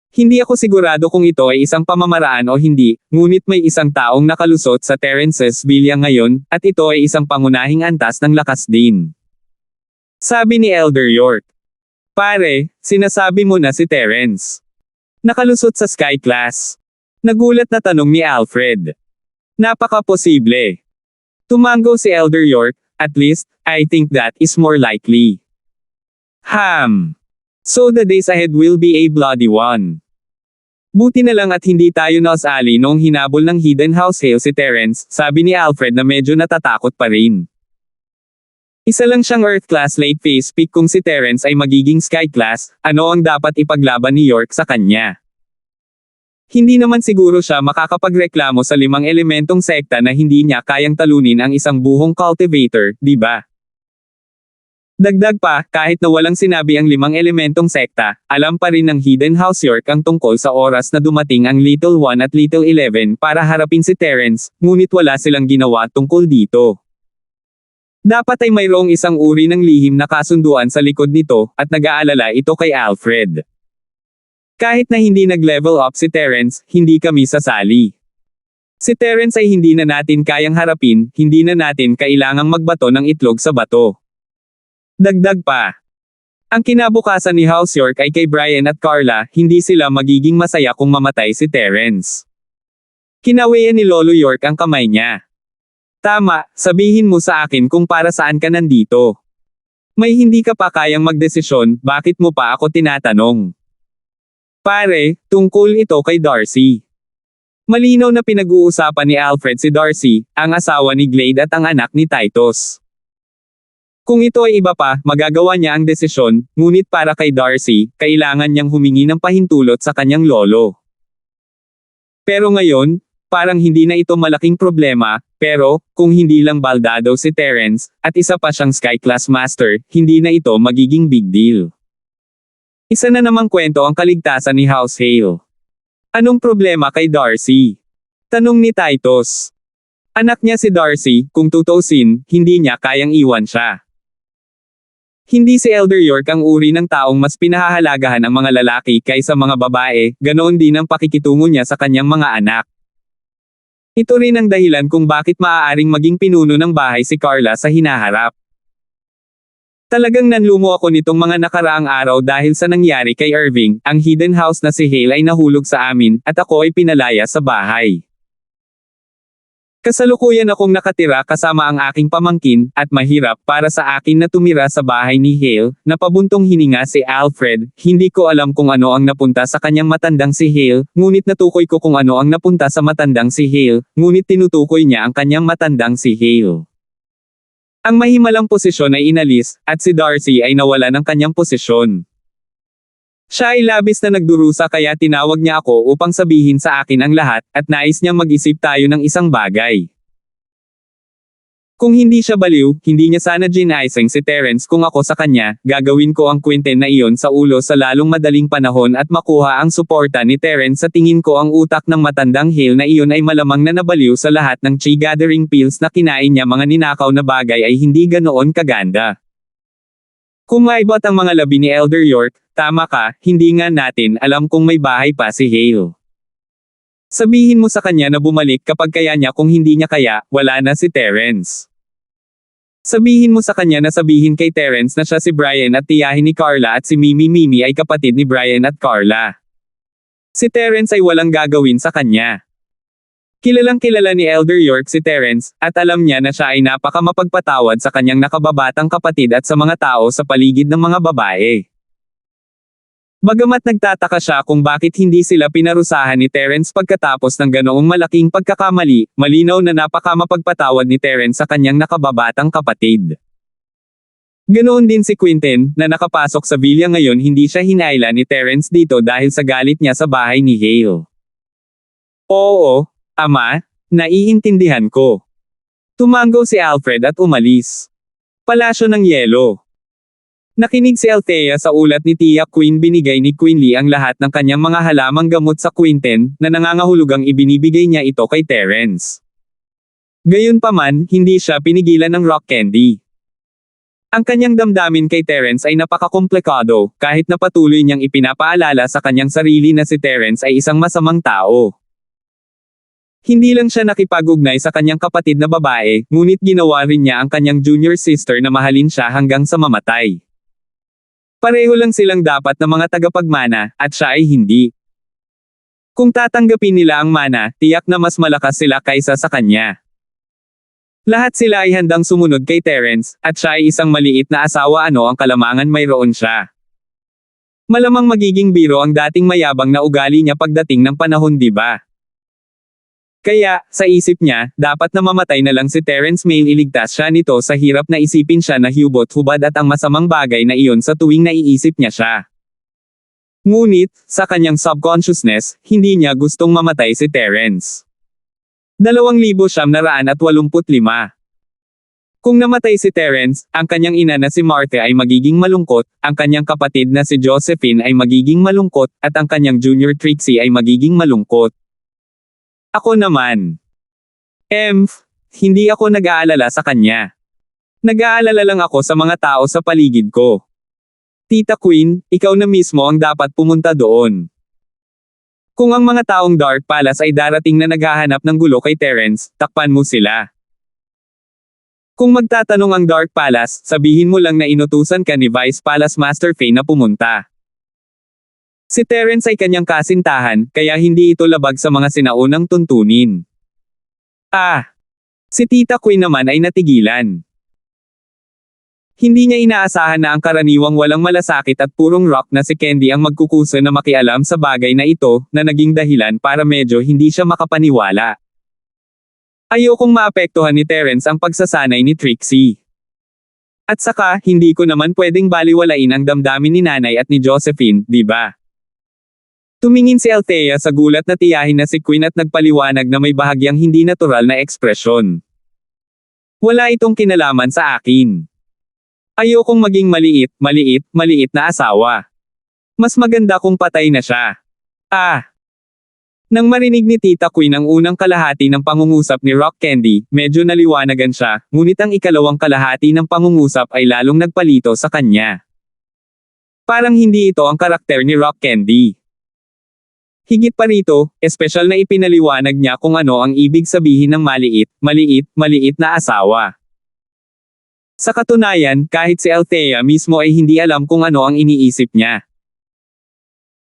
S1: Hindi ako sigurado kung ito ay isang pamamaraan o hindi, ngunit may isang taong nakalusot sa Terence's villa ngayon, at ito ay isang pangunahing antas ng lakas din. Sabi ni Elder York. Pare, sinasabi mo na si Terence. Nakalusot sa Sky Class. Nagulat na tanong ni Alfred. Napaka-posible. Tumango si Elder York, at least, I think that is more likely. So the days ahead will be a bloody one. Buti na lang at hindi tayo nausali noong hinabol ng Hidden House Hale si Terence, sabi ni Alfred na medyo natatakot pa rin. Isa lang siyang Earth Class late phase peak kung si Terence ay magiging Sky Class, ano ang dapat ipaglaban ni York sa kanya? Hindi naman siguro siya makakapagreklamo sa 5 elementong sekta na hindi niya kayang talunin ang isang buhong cultivator, di ba? Dagdag pa, kahit na walang sinabi ang 5 elementong sekta, alam pa rin ng Hidden House York ang tungkol sa oras na dumating ang Little 1 at Little 11 para harapin si Terence, ngunit wala silang ginawa tungkol dito. Dapat ay mayroong isang uri ng lihim na kasunduan sa likod nito, at nag-aalala ito kay Alfred. Kahit na hindi nag-level up si Terence, hindi kami sasali. Si Terence ay hindi na natin kayang harapin, hindi na natin kailangang magbato ng itlog sa bato. Dagdag pa. Ang kinabukasan ni House York ay kay Brian at Carla, hindi sila magiging masaya kung mamatay si Terence. Kinawian ni Lolo York ang kamay niya. Tama, sabihin mo sa akin kung para saan ka nandito. May hindi ka pa kayang magdesisyon, bakit mo pa ako tinatanong? Pare, tungkol ito kay Darcy. Malinaw na pinag-uusapan ni Alfred si Darcy, ang asawa ni Glade at ang anak ni Titus. Kung ito ay iba pa, magagawa niya ang desisyon, ngunit para kay Darcy, kailangan niyang humingi ng pahintulot sa kanyang lolo. Pero ngayon, parang hindi na ito malaking problema, pero, kung hindi lang baldado si Terence, at isa pa siyang Sky Class Master, hindi na ito magiging big deal. Isa na namang kwento ang kaligtasan ni House Hale. Anong problema kay Darcy? Tanong ni Titus. Anak niya si Darcy, kung tutuusin, hindi niya kayang iwan siya. Hindi si Elder York ang uri ng taong mas pinahahalagahan ang mga lalaki kaysa mga babae, ganoon din ang pakikitungo niya sa kanyang mga anak. Ito rin ang dahilan kung bakit maaaring maging pinuno ng bahay si Carla sa hinaharap. Talagang nanlumo ako nitong mga nakaraang araw dahil sa nangyari kay Irving, ang hidden house na si Hale ay nahulog sa amin, at ako ay pinalaya sa bahay. Kasalukuyan akong nakatira kasama ang aking pamangkin, at mahirap para sa akin na tumira sa bahay ni Hale, napabuntong hininga si Alfred, hindi ko alam kung ano ang napunta sa kanyang matandang si Hale, ngunit natukoy ko kung ano ang napunta sa matandang si Hale, ngunit tinutukoy niya ang kanyang matandang si Hale. Ang mahimalang posisyon ay inalis, at si Darcy ay nawala ng kanyang posisyon. Siya ay labis na nagdurusa kaya tinawag niya ako upang sabihin sa akin ang lahat, at nais niyang mag-isip tayo ng isang bagay. Kung hindi siya baliw, hindi niya sana ginaising si Terence kung ako sa kanya, gagawin ko ang Quinten na iyon sa ulo sa lalong madaling panahon at makuha ang suporta ni Terence. Sa tingin ko ang utak ng matandang Hale na iyon ay malamang na nabaliw sa lahat ng chi gathering pills na kinain niya. Mga ninakaw na bagay ay hindi ganoon kaganda. Kung maibot ang mga labi ni Elder York, tama ka, hindi nga natin alam kung may bahay pa si Hale. Sabihin mo sa kanya na bumalik kapag kaya niya, kung hindi niya kaya, wala na si Terence. Sabihin mo sa kanya na sabihin kay Terence na siya si Brian at tiyahin ni Carla at si Mimi ay kapatid ni Brian at Carla. Si Terence ay walang gagawin sa kanya. Kilalang kilala ni Elder York si Terence, at alam niya na siya ay napaka mapagpatawad sa kanyang nakababatang kapatid at sa mga tao sa paligid ng mga babae. Bagamat nagtataka siya kung bakit hindi sila pinarusahan ni Terence pagkatapos ng ganoong malaking pagkakamali, malinaw na napaka mapagpatawad ni Terence sa kanyang nakababatang kapatid. Ganoon din si Quinten, na nakapasok sa villa ngayon. Hindi siya hinayla ni Terence dito dahil sa galit niya sa bahay ni Hale. Oo, ama, naiintindihan ko. Tumango si Alfred at umalis. Palasyo ng Yelo. Nakinig si Althea sa ulat ni Tia Queen. Binigay ni Quinley ang lahat ng kanyang mga halamang gamot sa Quinten, na nangangahulugang ibinibigay niya ito kay Terence. Gayunpaman, hindi siya pinigilan ng rock candy. Ang kanyang damdamin kay Terence ay napakakomplikado, kahit na patuloy niyang ipinapaalala sa kanyang sarili na si Terence ay isang masamang tao. Hindi lang siya nakipag-ugnay sa kanyang kapatid na babae, ngunit ginawa rin niya ang kanyang junior sister na mahalin siya hanggang sa mamatay. Pareho lang silang dapat na mga tagapagmana, at siya ay hindi. Kung tatanggapin nila ang mana, tiyak na mas malakas sila kaysa sa kanya. Lahat sila ay handang sumunod kay Terence, at siya ay isang maliit na asawa. Ano ang kalamangan mayroon siya? Malamang magiging biro ang dating mayabang na ugali niya pagdating ng panahon, di ba? Kaya, sa isip niya, dapat na mamatay na lang si Terence May. Iligtas siya nito sa hirap na isipin siya na hubot-hubad at ang masamang bagay na iyon sa tuwing naiisip niya siya. Ngunit, sa kanyang subconsciousness, hindi niya gustong mamatay si Terence. 2,985. Kung namatay si Terence, ang kanyang ina na si Martha ay magiging malungkot, ang kanyang kapatid na si Josephine ay magiging malungkot, at ang kanyang junior Trixie ay magiging malungkot. Ako naman. Hindi ako nag-aalala sa kanya. Nag-aalala lang ako sa mga tao sa paligid ko. Tita Queen, ikaw na mismo ang dapat pumunta doon. Kung ang mga taong Dark Palace ay darating na naghahanap ng gulo kay Terence, takpan mo sila. Kung magtatanong ang Dark Palace, sabihin mo lang na inutusan ka ni Vice Palace Master Faye na pumunta. Si Terence ay kanyang kasintahan, kaya hindi ito labag sa mga sinaunang tuntunin. Si Tita Queen naman ay natigilan. Hindi niya inaasahan na ang karaniwang walang malasakit at purong rock na si Candy ang magkukusa na makialam sa bagay na ito, na naging dahilan para medyo hindi siya makapaniwala. Ayokong maapektuhan ni Terence ang pagsasanay ni Trixie. At saka, hindi ko naman pwedeng baliwalain ang damdamin ni Nanay at ni Josephine, di ba? Tumingin si Althea sa gulat na tiyahin na si Queen at nagpaliwanag na may bahagyang hindi natural na ekspresyon. Wala itong kinalaman sa akin. Ayokong maging maliit na asawa. Mas maganda kung patay na siya. Nang marinig ni Tita Queen ang unang kalahati ng pangungusap ni Rock Candy, medyo naliwanagan siya, ngunit ang ikalawang kalahati ng pangungusap ay lalong nagpalito sa kanya. Parang hindi ito ang karakter ni Rock Candy. Higit pa rito, espesyal na ipinaliwanag niya kung ano ang ibig sabihin ng maliit na asawa. Sa katunayan, kahit si Althea mismo ay hindi alam kung ano ang iniisip niya.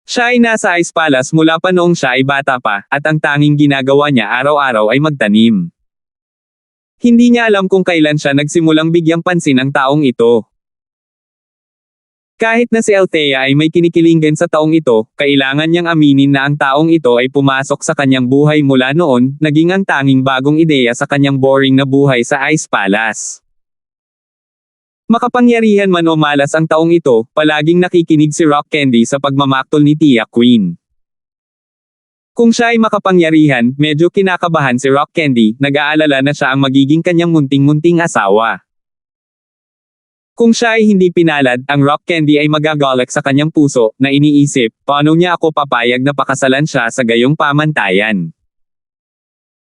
S1: Siya ay nasa Ice Palace mula pa noong siya ay bata pa, at ang tanging ginagawa niya araw-araw ay magtanim. Hindi niya alam kung kailan siya nagsimulang bigyang pansin ang taong ito. Kahit na si Althea ay may kinikilingan sa taong ito, kailangan niyang aminin na ang taong ito ay pumasok sa kanyang buhay mula noon, naging ang tanging bagong ideya sa kanyang boring na buhay sa Ice Palace. Makapangyarihan man o malas ang taong ito, palaging nakikinig si Rock Candy sa pagmamaktol ni Tia Queen. Kung siya ay makapangyarihan, medyo kinakabahan si Rock Candy, nag-aalala na siya ang magiging kanyang munting-munting asawa. Kung siya ay hindi pinalad, ang Rock Candy ay magagalak sa kanyang puso, na iniisip, paano niya ako papayag na pakasalan siya sa gayong pamantayan.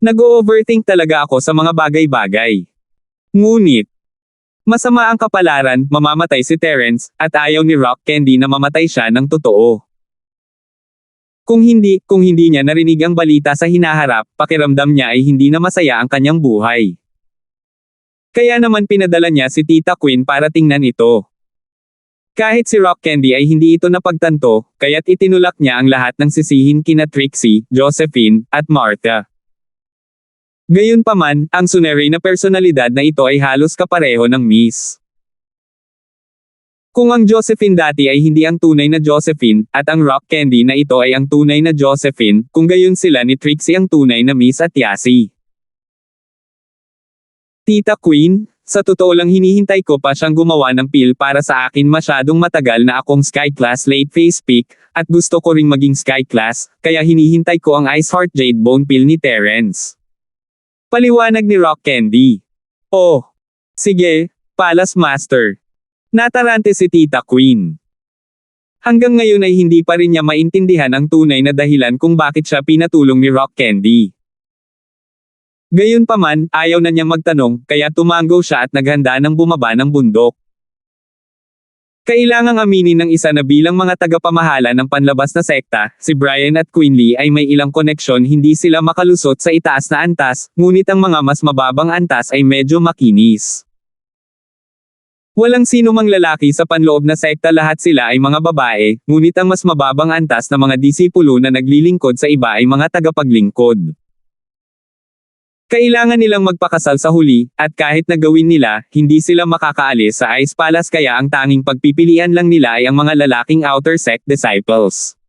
S1: Nag-o-overthink talaga ako sa mga bagay-bagay. Ngunit, masama ang kapalaran, mamamatay si Terence, at ayaw ni Rock Candy na mamatay siya ng totoo. Kung hindi niya narinig ang balita sa hinaharap, pakiramdam niya ay hindi na masaya ang kanyang buhay. Kaya naman pinadala niya si Tita Queen para tingnan ito. Kahit si Rock Candy ay hindi ito napagtanto, kaya't itinulak niya ang lahat ng sisihin kina Trixie, Josephine, at Martha. Gayunpaman, ang sunere na personalidad na ito ay halos kapareho ng Miss. Kung ang Josephine dati ay hindi ang tunay na Josephine, at ang Rock Candy na ito ay ang tunay na Josephine, kung gayon sila ni Trixie ang tunay na Miss at Yasi. Tita Queen, sa totoo lang hinihintay ko pa siyang gumawa ng pill para sa akin, masyadong matagal na akong Sky Class late face pick, at gusto ko ring maging Sky Class, kaya hinihintay ko ang Ice Heart Jade Bone pill ni Terence. Paliwanag ni Rock Candy. Oh. Sige, Palace Master. Natarante si Tita Queen. Hanggang ngayon ay hindi pa rin niya maintindihan ang tunay na dahilan kung bakit siya pinatulong ni Rock Candy. Gayunpaman, ayaw na niyang magtanong, kaya tumango siya at naghanda ng bumaba ng bundok. Kailangang aminin ng isa na bilang mga tagapamahala ng panlabas na sekta, si Brian at Quinley ay may ilang koneksyon, hindi sila makalusot sa itaas na antas, ngunit ang mga mas mababang antas ay medyo makinis. Walang sino mang lalaki sa panloob na sekta, lahat sila ay mga babae, ngunit ang mas mababang antas na mga disipulo na naglilingkod sa iba ay mga tagapaglingkod. Kailangan nilang magpakasal sa huli, at kahit na gawin nila, hindi sila makakaalis sa Ice Palace, kaya ang tanging pagpipilian lang nila ay ang mga lalaking outer sect disciples.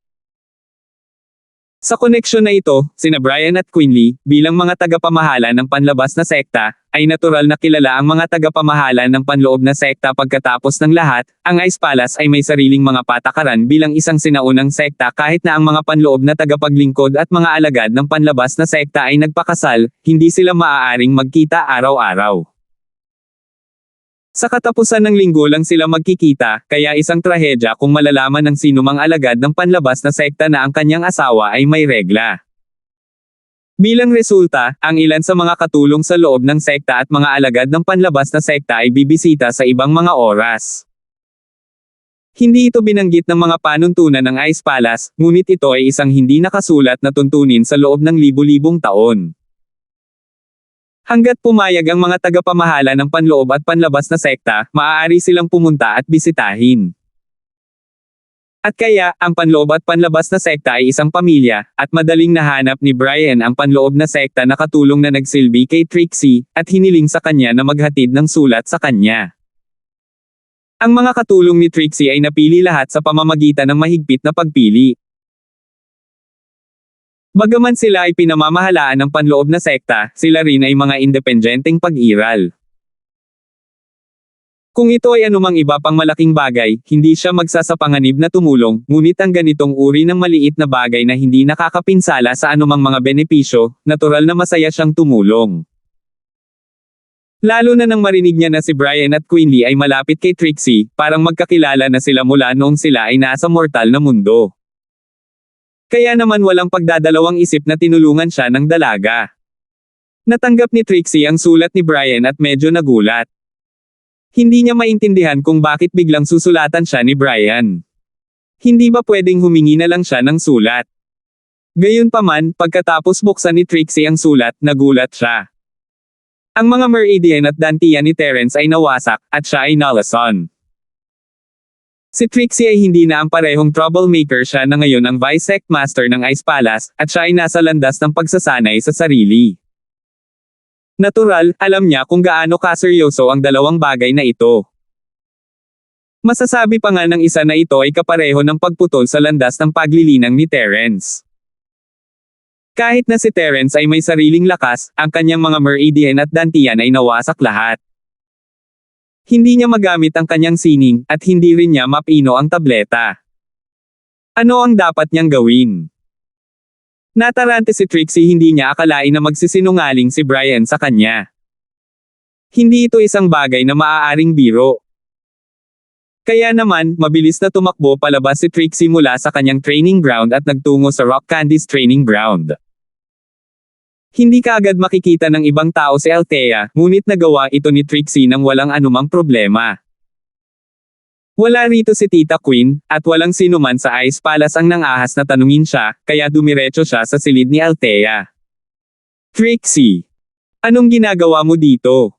S1: Sa koneksyon na ito, sina Brian at Quinley, bilang mga tagapamahala ng panlabas na sekta, ay natural na kilala ang mga tagapamahala ng panloob na sekta. Pagkatapos ng lahat, ang Ice Palace ay may sariling mga patakaran bilang isang sinaunang sekta. Kahit na ang mga panloob na tagapaglingkod at mga alagad ng panlabas na sekta ay nagpakasal, hindi sila maaaring magkita araw-araw. Sa katapusan ng linggo lang sila magkikita, kaya isang trahedya kung malalaman ng sinumang alagad ng panlabas na sekta na ang kanyang asawa ay may regla. Bilang resulta, ang ilan sa mga katulong sa loob ng sekta at mga alagad ng panlabas na sekta ay bibisita sa ibang mga oras. Hindi ito binanggit ng mga panuntunan ng Ice Palace, ngunit ito ay isang hindi nakasulat na tuntunin sa loob ng libu-libong taon. Hanggat pumayag ang mga tagapamahala ng panloob at panlabas na sekta, maaari silang pumunta at bisitahin. At kaya, ang panloob at panlabas na sekta ay isang pamilya, at madaling nahanap ni Brian ang panloob na sekta na katulong na nagsilbi kay Trixie, at hiniling sa kanya na maghatid ng sulat sa kanya. Ang mga katulong ni Trixie ay napili lahat sa pamamagitan ng mahigpit na pagpili. Bagaman sila ay pinamamahalaan ng panloob na sekta, sila rin ay mga independenteng pag-iral. Kung ito ay anumang iba pang malaking bagay, hindi siya magsasapanganib na tumulong, ngunit ang ganitong uri ng maliit na bagay na hindi nakakapinsala sa anumang mga benepisyo, natural na masaya siyang tumulong. Lalo na nang marinig niya na si Brian at Quinley ay malapit kay Trixie, parang magkakilala na sila mula noong sila ay nasa mortal na mundo. Kaya naman walang pagdadalawang isip na tinulungan siya ng dalaga. Natanggap ni Trixie ang sulat ni Brian at medyo nagulat. Hindi niya maintindihan kung bakit biglang susulatan siya ni Brian. Hindi ba pwedeng humingi na lang siya ng sulat? Gayunpaman, pagkatapos buksan ni Trixie ang sulat, nagulat siya. Ang mga Meridian at Dantian ni Terence ay nawasak, at siya ay nalason. Si Trixie ay hindi na ang parehong troublemaker, siya na ngayon ang Vice Sect Master ng Ice Palace, at siya ay nasa landas ng pagsasanay sa sarili. Natural, alam niya kung gaano kaseryoso ang dalawang bagay na ito. Masasabi pa nga ng isa na ito ay kapareho ng pagputol sa landas ng paglilinang ni Terence. Kahit na si Terence ay may sariling lakas, ang kanyang mga Meridian at Dantian ay nawasak lahat. Hindi niya magamit ang kanyang sining, at hindi rin niya mapino ang tableta. Ano ang dapat niyang gawin? Natarante si Trixie, hindi niya akalain na magsisinungaling si Brian sa kanya. Hindi ito isang bagay na maaaring biro. Kaya naman, mabilis na tumakbo palabas si Trixie mula sa kanyang training ground at nagtungo sa Rock Candy's training ground. Hindi kaagad makikita ng ibang tao si Althea, ngunit nagawa ito ni Trixie nang walang anumang problema. Wala rito si Tita Queen, at walang sinuman sa Ice Palace ang nangahas na tanungin siya, kaya dumiretso siya sa silid ni Althea. Trixie, anong ginagawa mo dito?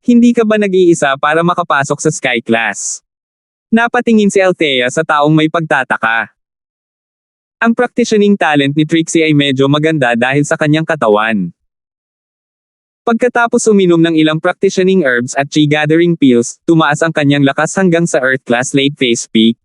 S1: Hindi ka ba nag-iisa para makapasok sa Sky Class? Napatingin si Althea sa taong may pagtataka. Ang practitioning talent ni Trixie ay medyo maganda dahil sa kanyang katawan. Pagkatapos uminom ng ilang practitioning herbs at chi gathering pills, tumaas ang kanyang lakas hanggang sa Earth Class late phase peak.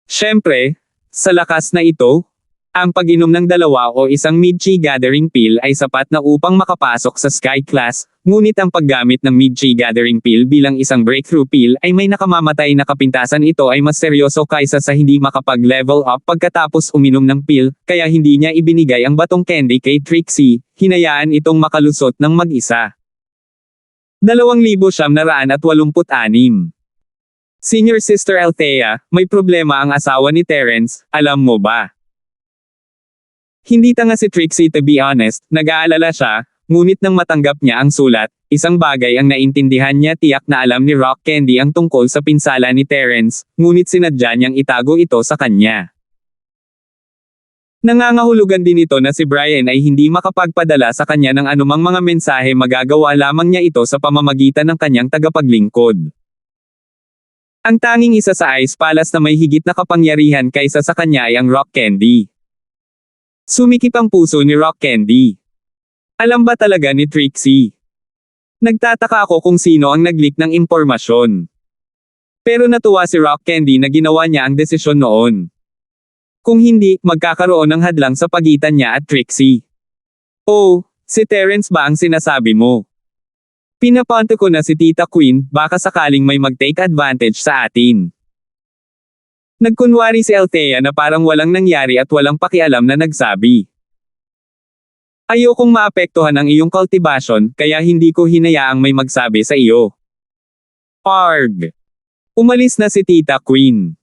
S1: Siyempre, sa lakas na ito, ang pag-inom ng 2 o isang mid-chi gathering pill ay sapat na upang makapasok sa Sky Class, ngunit ang paggamit ng mid-chi gathering pill bilang isang breakthrough pill ay may nakamamatay na kapintasan. Ito ay mas seryoso kaysa sa hindi makapag-level up pagkatapos uminom ng pill, kaya hindi niya ibinigay ang batong candy kay Trixie, hinayaan itong makalusot ng mag-isa. 2,986. Senior Sister Althea, may problema ang asawa ni Terence, alam mo ba? Hindi tanga si Trixie, to be honest, nag-aalala siya, ngunit nang matanggap niya ang sulat, isang bagay ang naintindihan niya. Tiyak na alam ni Rock Candy ang tungkol sa pinsala ni Terence, ngunit sinadya niyang itago ito sa kanya. Nangangahulugan din ito na si Brian ay hindi makapagpadala sa kanya ng anumang mga mensahe. Magagawa lamang niya ito sa pamamagitan ng kanyang tagapaglingkod. Ang tanging isa sa Ice Palace na may higit na kapangyarihan kaysa sa kanya ay ang Rock Candy. Sumikip ang puso ni Rock Candy. Alam ba talaga ni Trixie? Nagtataka ako kung sino ang nag-leak ng impormasyon. Pero natuwa si Rock Candy na ginawa niya ang desisyon noon. Kung hindi, magkakaroon ng hadlang sa pagitan niya at Trixie. Oh, si Terence ba ang sinasabi mo? Pinapanto ko na si Tita Queen, baka sakaling may mag-take advantage sa atin. Nagkunwari si Althea na parang walang nangyari at walang pakialam na nagsabi. Ayokong maapektuhan ang iyong cultivation, kaya hindi ko hinayaang may magsabi sa iyo. Arg! Umalis na si Tita Queen.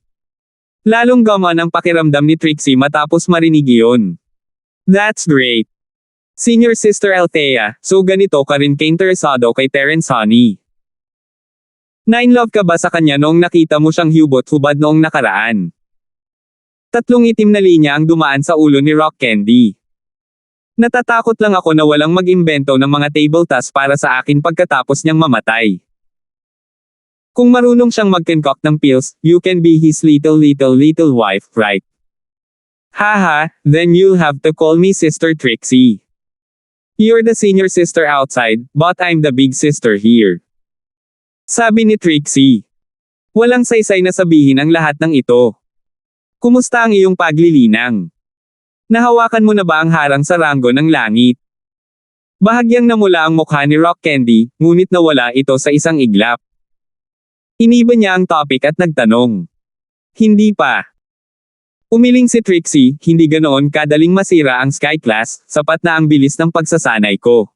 S1: Lalong gamaan ang pakiramdam ni Trixie matapos marinig iyon. That's great. Senior Sister Althea, so ganito ka rin ka-interesado kay Terence, honey. Na-in-love ka ba sa kanya noong nakita mo siyang hubot-hubad noong nakaraan? 3 itim na linya ang dumaan sa ulo ni Rock Candy. Natatakot lang ako na walang mag-imbento ng mga table tasks para sa akin pagkatapos niyang mamatay. Kung marunong siyang mag-concoct ng pills, you can be his little wife, right? Haha, then you'll have to call me Sister Trixie. You're the senior sister outside, but I'm the big sister here. Sabi ni Trixie. Walang saysay na sabihin ang lahat ng ito. Kumusta ang iyong paglilinang? Nahawakan mo na ba ang harang sa ranggo ng langit? Bahagyang namula ang mukha ni Rock Candy, ngunit nawala ito sa isang iglap. Iniba niya ang topic at nagtanong. Hindi pa. Umiling si Trixie, hindi ganoon kadaling masira ang Sky Class, sapat na ang bilis ng pagsasanay ko.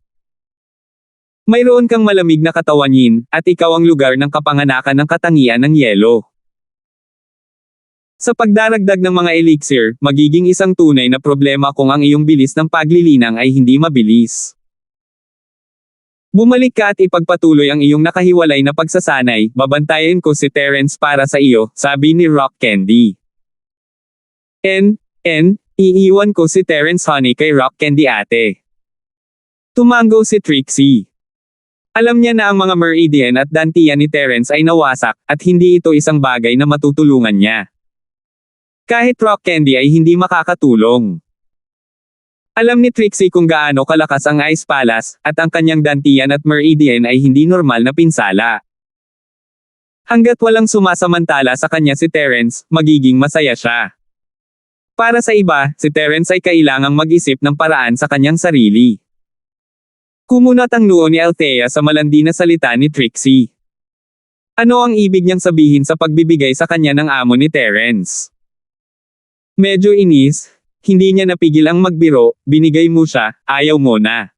S1: Mayroon kang malamig na katawan, at ikaw ang lugar ng kapanganakan ng katangian ng yelo. Sa pagdaragdag ng mga elixir, magiging isang tunay na problema kung ang iyong bilis ng paglilinang ay hindi mabilis. Bumalik ka at ipagpatuloy ang iyong nakahiwalay na pagsasanay, babantayan ko si Terence para sa iyo, sabi ni Rock Candy. Iiwan ko si Terence, honey, kay Rock Candy, ate. Tumango si Trixie. Alam niya na ang mga meridian at dantian ni Terence ay nawasak, at hindi ito isang bagay na matutulungan niya. Kahit Rock Candy ay hindi makakatulong. Alam ni Trixie kung gaano kalakas ang Ice Palace, at ang kanyang dantian at meridian ay hindi normal na pinsala. Hanggat walang sumasamantala sa kanya si Terence, magiging masaya siya. Para sa iba, si Terence ay kailangang mag-isip ng paraan sa kanyang sarili. Kumunat ang noo ni Althea sa malandi na salita ni Trixie. Ano ang ibig niyang sabihin sa pagbibigay sa kanya ng amo ni Terence? Medyo inis, hindi niya napigil ang magbiro, binigay mo siya, ayaw mo na.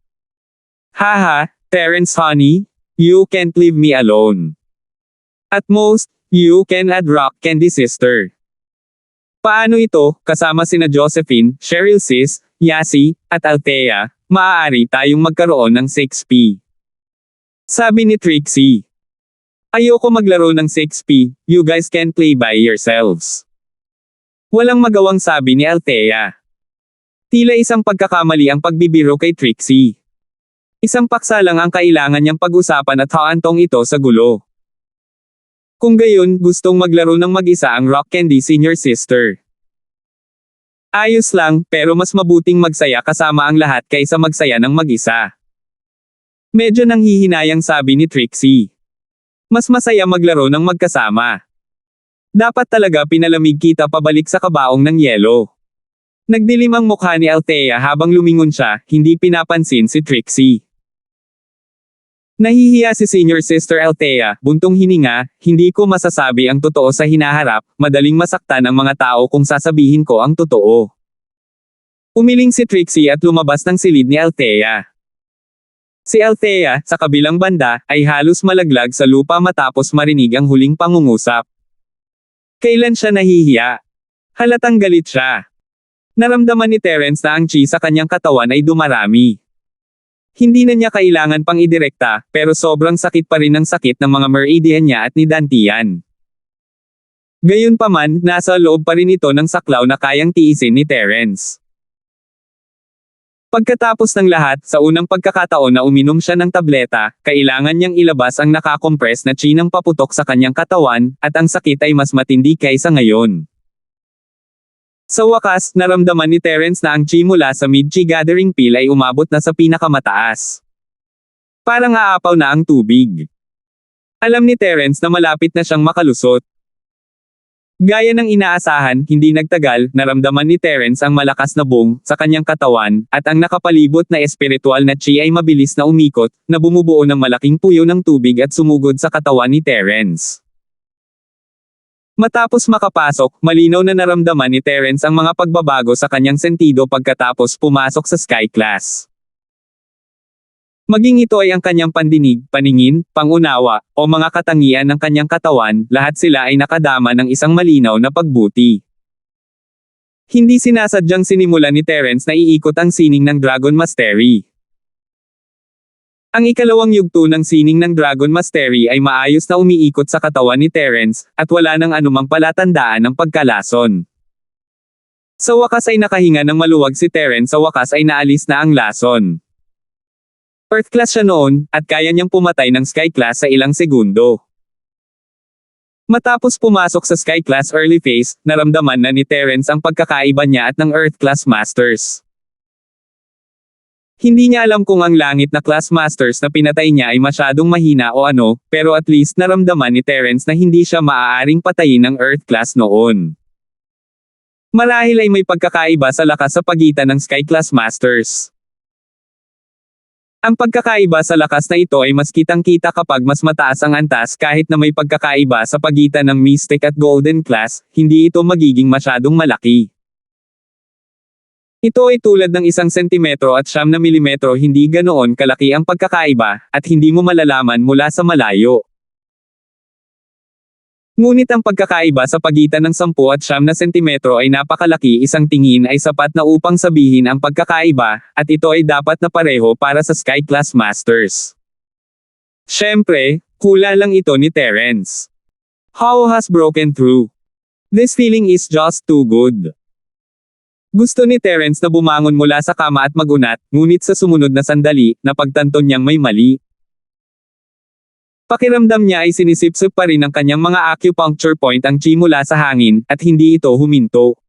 S1: Haha, Terence honey, you can't leave me alone. At most, you can add rock candy sister. Paano ito, kasama sina Josephine, Cheryl sis, Yasi, at Althea, maaari tayong magkaroon ng 6P. Sabi ni Trixie. Ayoko maglaro ng 6P, you guys can play by yourselves. Walang magawang sabi ni Althea. Tila isang pagkakamali ang pagbibiro kay Trixie. Isang paksa lang ang kailangan niyang pag-usapan at haantong ito sa gulo. Kung gayon, gustong maglaro ng mag-isa ang Rock Candy senior sister. Ayos lang, pero mas mabuting magsaya kasama ang lahat kaysa magsaya ng mag-isa. Medyo nanghihinayang sabi ni Trixie. Mas masaya maglaro ng magkasama. Dapat talaga pinalamig kita pabalik sa kabaong ng yelo. Nagdilim ang mukha ni Althea habang lumingon siya, hindi pinapansin si Trixie. Nahihiya si senior sister Althea, buntong hininga, hindi ko masasabi ang totoo sa hinaharap, madaling masaktan ang mga tao kung sasabihin ko ang totoo. Umiling si Trixie at lumabas ng silid ni Althea. Si Althea, sa kabilang banda, ay halos malaglag sa lupa matapos marinig ang huling pangungusap. Kailan siya nahihiya? Halatang galit siya. Naramdaman ni Terence na ang chi sa kanyang katawan ay dumarami. Hindi na niya kailangan pang idirekta, pero sobrang sakit pa rin ang sakit ng mga meridian niya at ni Dantian. Gayunpaman, nasa loob pa rin ito ng saklaw na kayang tiisin ni Terence. Pagkatapos ng lahat, sa unang pagkakataon na uminom siya ng tableta, kailangan niyang ilabas ang nakakompress na chi ng paputok sa kanyang katawan, at ang sakit ay mas matindi kaysa ngayon. Sa wakas, naramdaman ni Terence na ang chi mula sa mid-chi gathering pill ay umabot na sa pinakamataas. Parang aapaw na ang tubig. Alam ni Terence na malapit na siyang makalusot. Gaya ng inaasahan, hindi nagtagal, naramdaman ni Terence ang malakas na boom sa kanyang katawan, at ang nakapalibot na espiritual na chi ay mabilis na umikot, na bumubuo ng malaking puyo ng tubig at sumugod sa katawan ni Terence. Matapos makapasok, malinaw na naramdaman ni Terence ang mga pagbabago sa kanyang sentido pagkatapos pumasok sa Sky Class. Maging ito ay ang kanyang pandinig, paningin, pangunawa, o mga katangian ng kanyang katawan, lahat sila ay nakadama ng isang malinaw na pagbuti. Hindi sinasadyang sinimulan ni Terence na iikot ang sining ng Dragon Mastery. Ang ikalawang yugto ng sining ng Dragon Mastery ay maayos na umiikot sa katawan ni Terence, at wala nang anumang palatandaan ng pagkalason. Sa wakas ay nakahinga ng maluwag si Terence, sa wakas ay naalis na ang lason. Earth class siya noon, at kaya niyang pumatay ng Sky class sa ilang segundo. Matapos pumasok sa Sky class early phase, naramdaman na ni Terence ang pagkakaiba niya at ng Earth class masters. Hindi niya alam kung ang langit na class masters na pinatay niya ay masyadong mahina o ano, pero at least naramdaman ni Terence na hindi siya maaaring patayin ng Earth class noon. Marahil ay may pagkakaiba sa lakas sa pagitan ng Sky class masters. Ang pagkakaiba sa lakas na ito ay mas kitang-kita kapag mas mataas ang antas kahit na may pagkakaiba sa pagitan ng Mystic at Golden class, hindi ito magiging masyadong malaki. Ito ay tulad ng 1 sentimetro at 9 milimetro, hindi ganoon kalaki ang pagkakaiba, at hindi mo malalaman mula sa malayo. Ngunit ang pagkakaiba sa pagitan ng 10 at 9 na sentimetro ay napakalaki, isang tingin ay sapat na upang sabihin ang pagkakaiba, at ito ay dapat na pareho para sa Sky Class Masters. Siyempre, kulang lang ito ni Terence. How has broken through? This feeling is just too good. Gusto ni Terence na bumangon mula sa kama at magunat, ngunit sa sumunod na sandali, napagtanto niyang may mali. Pakiramdam niya ay sinisipsip pa rin ang kanyang mga acupuncture point ang chi mula sa hangin, at hindi ito huminto.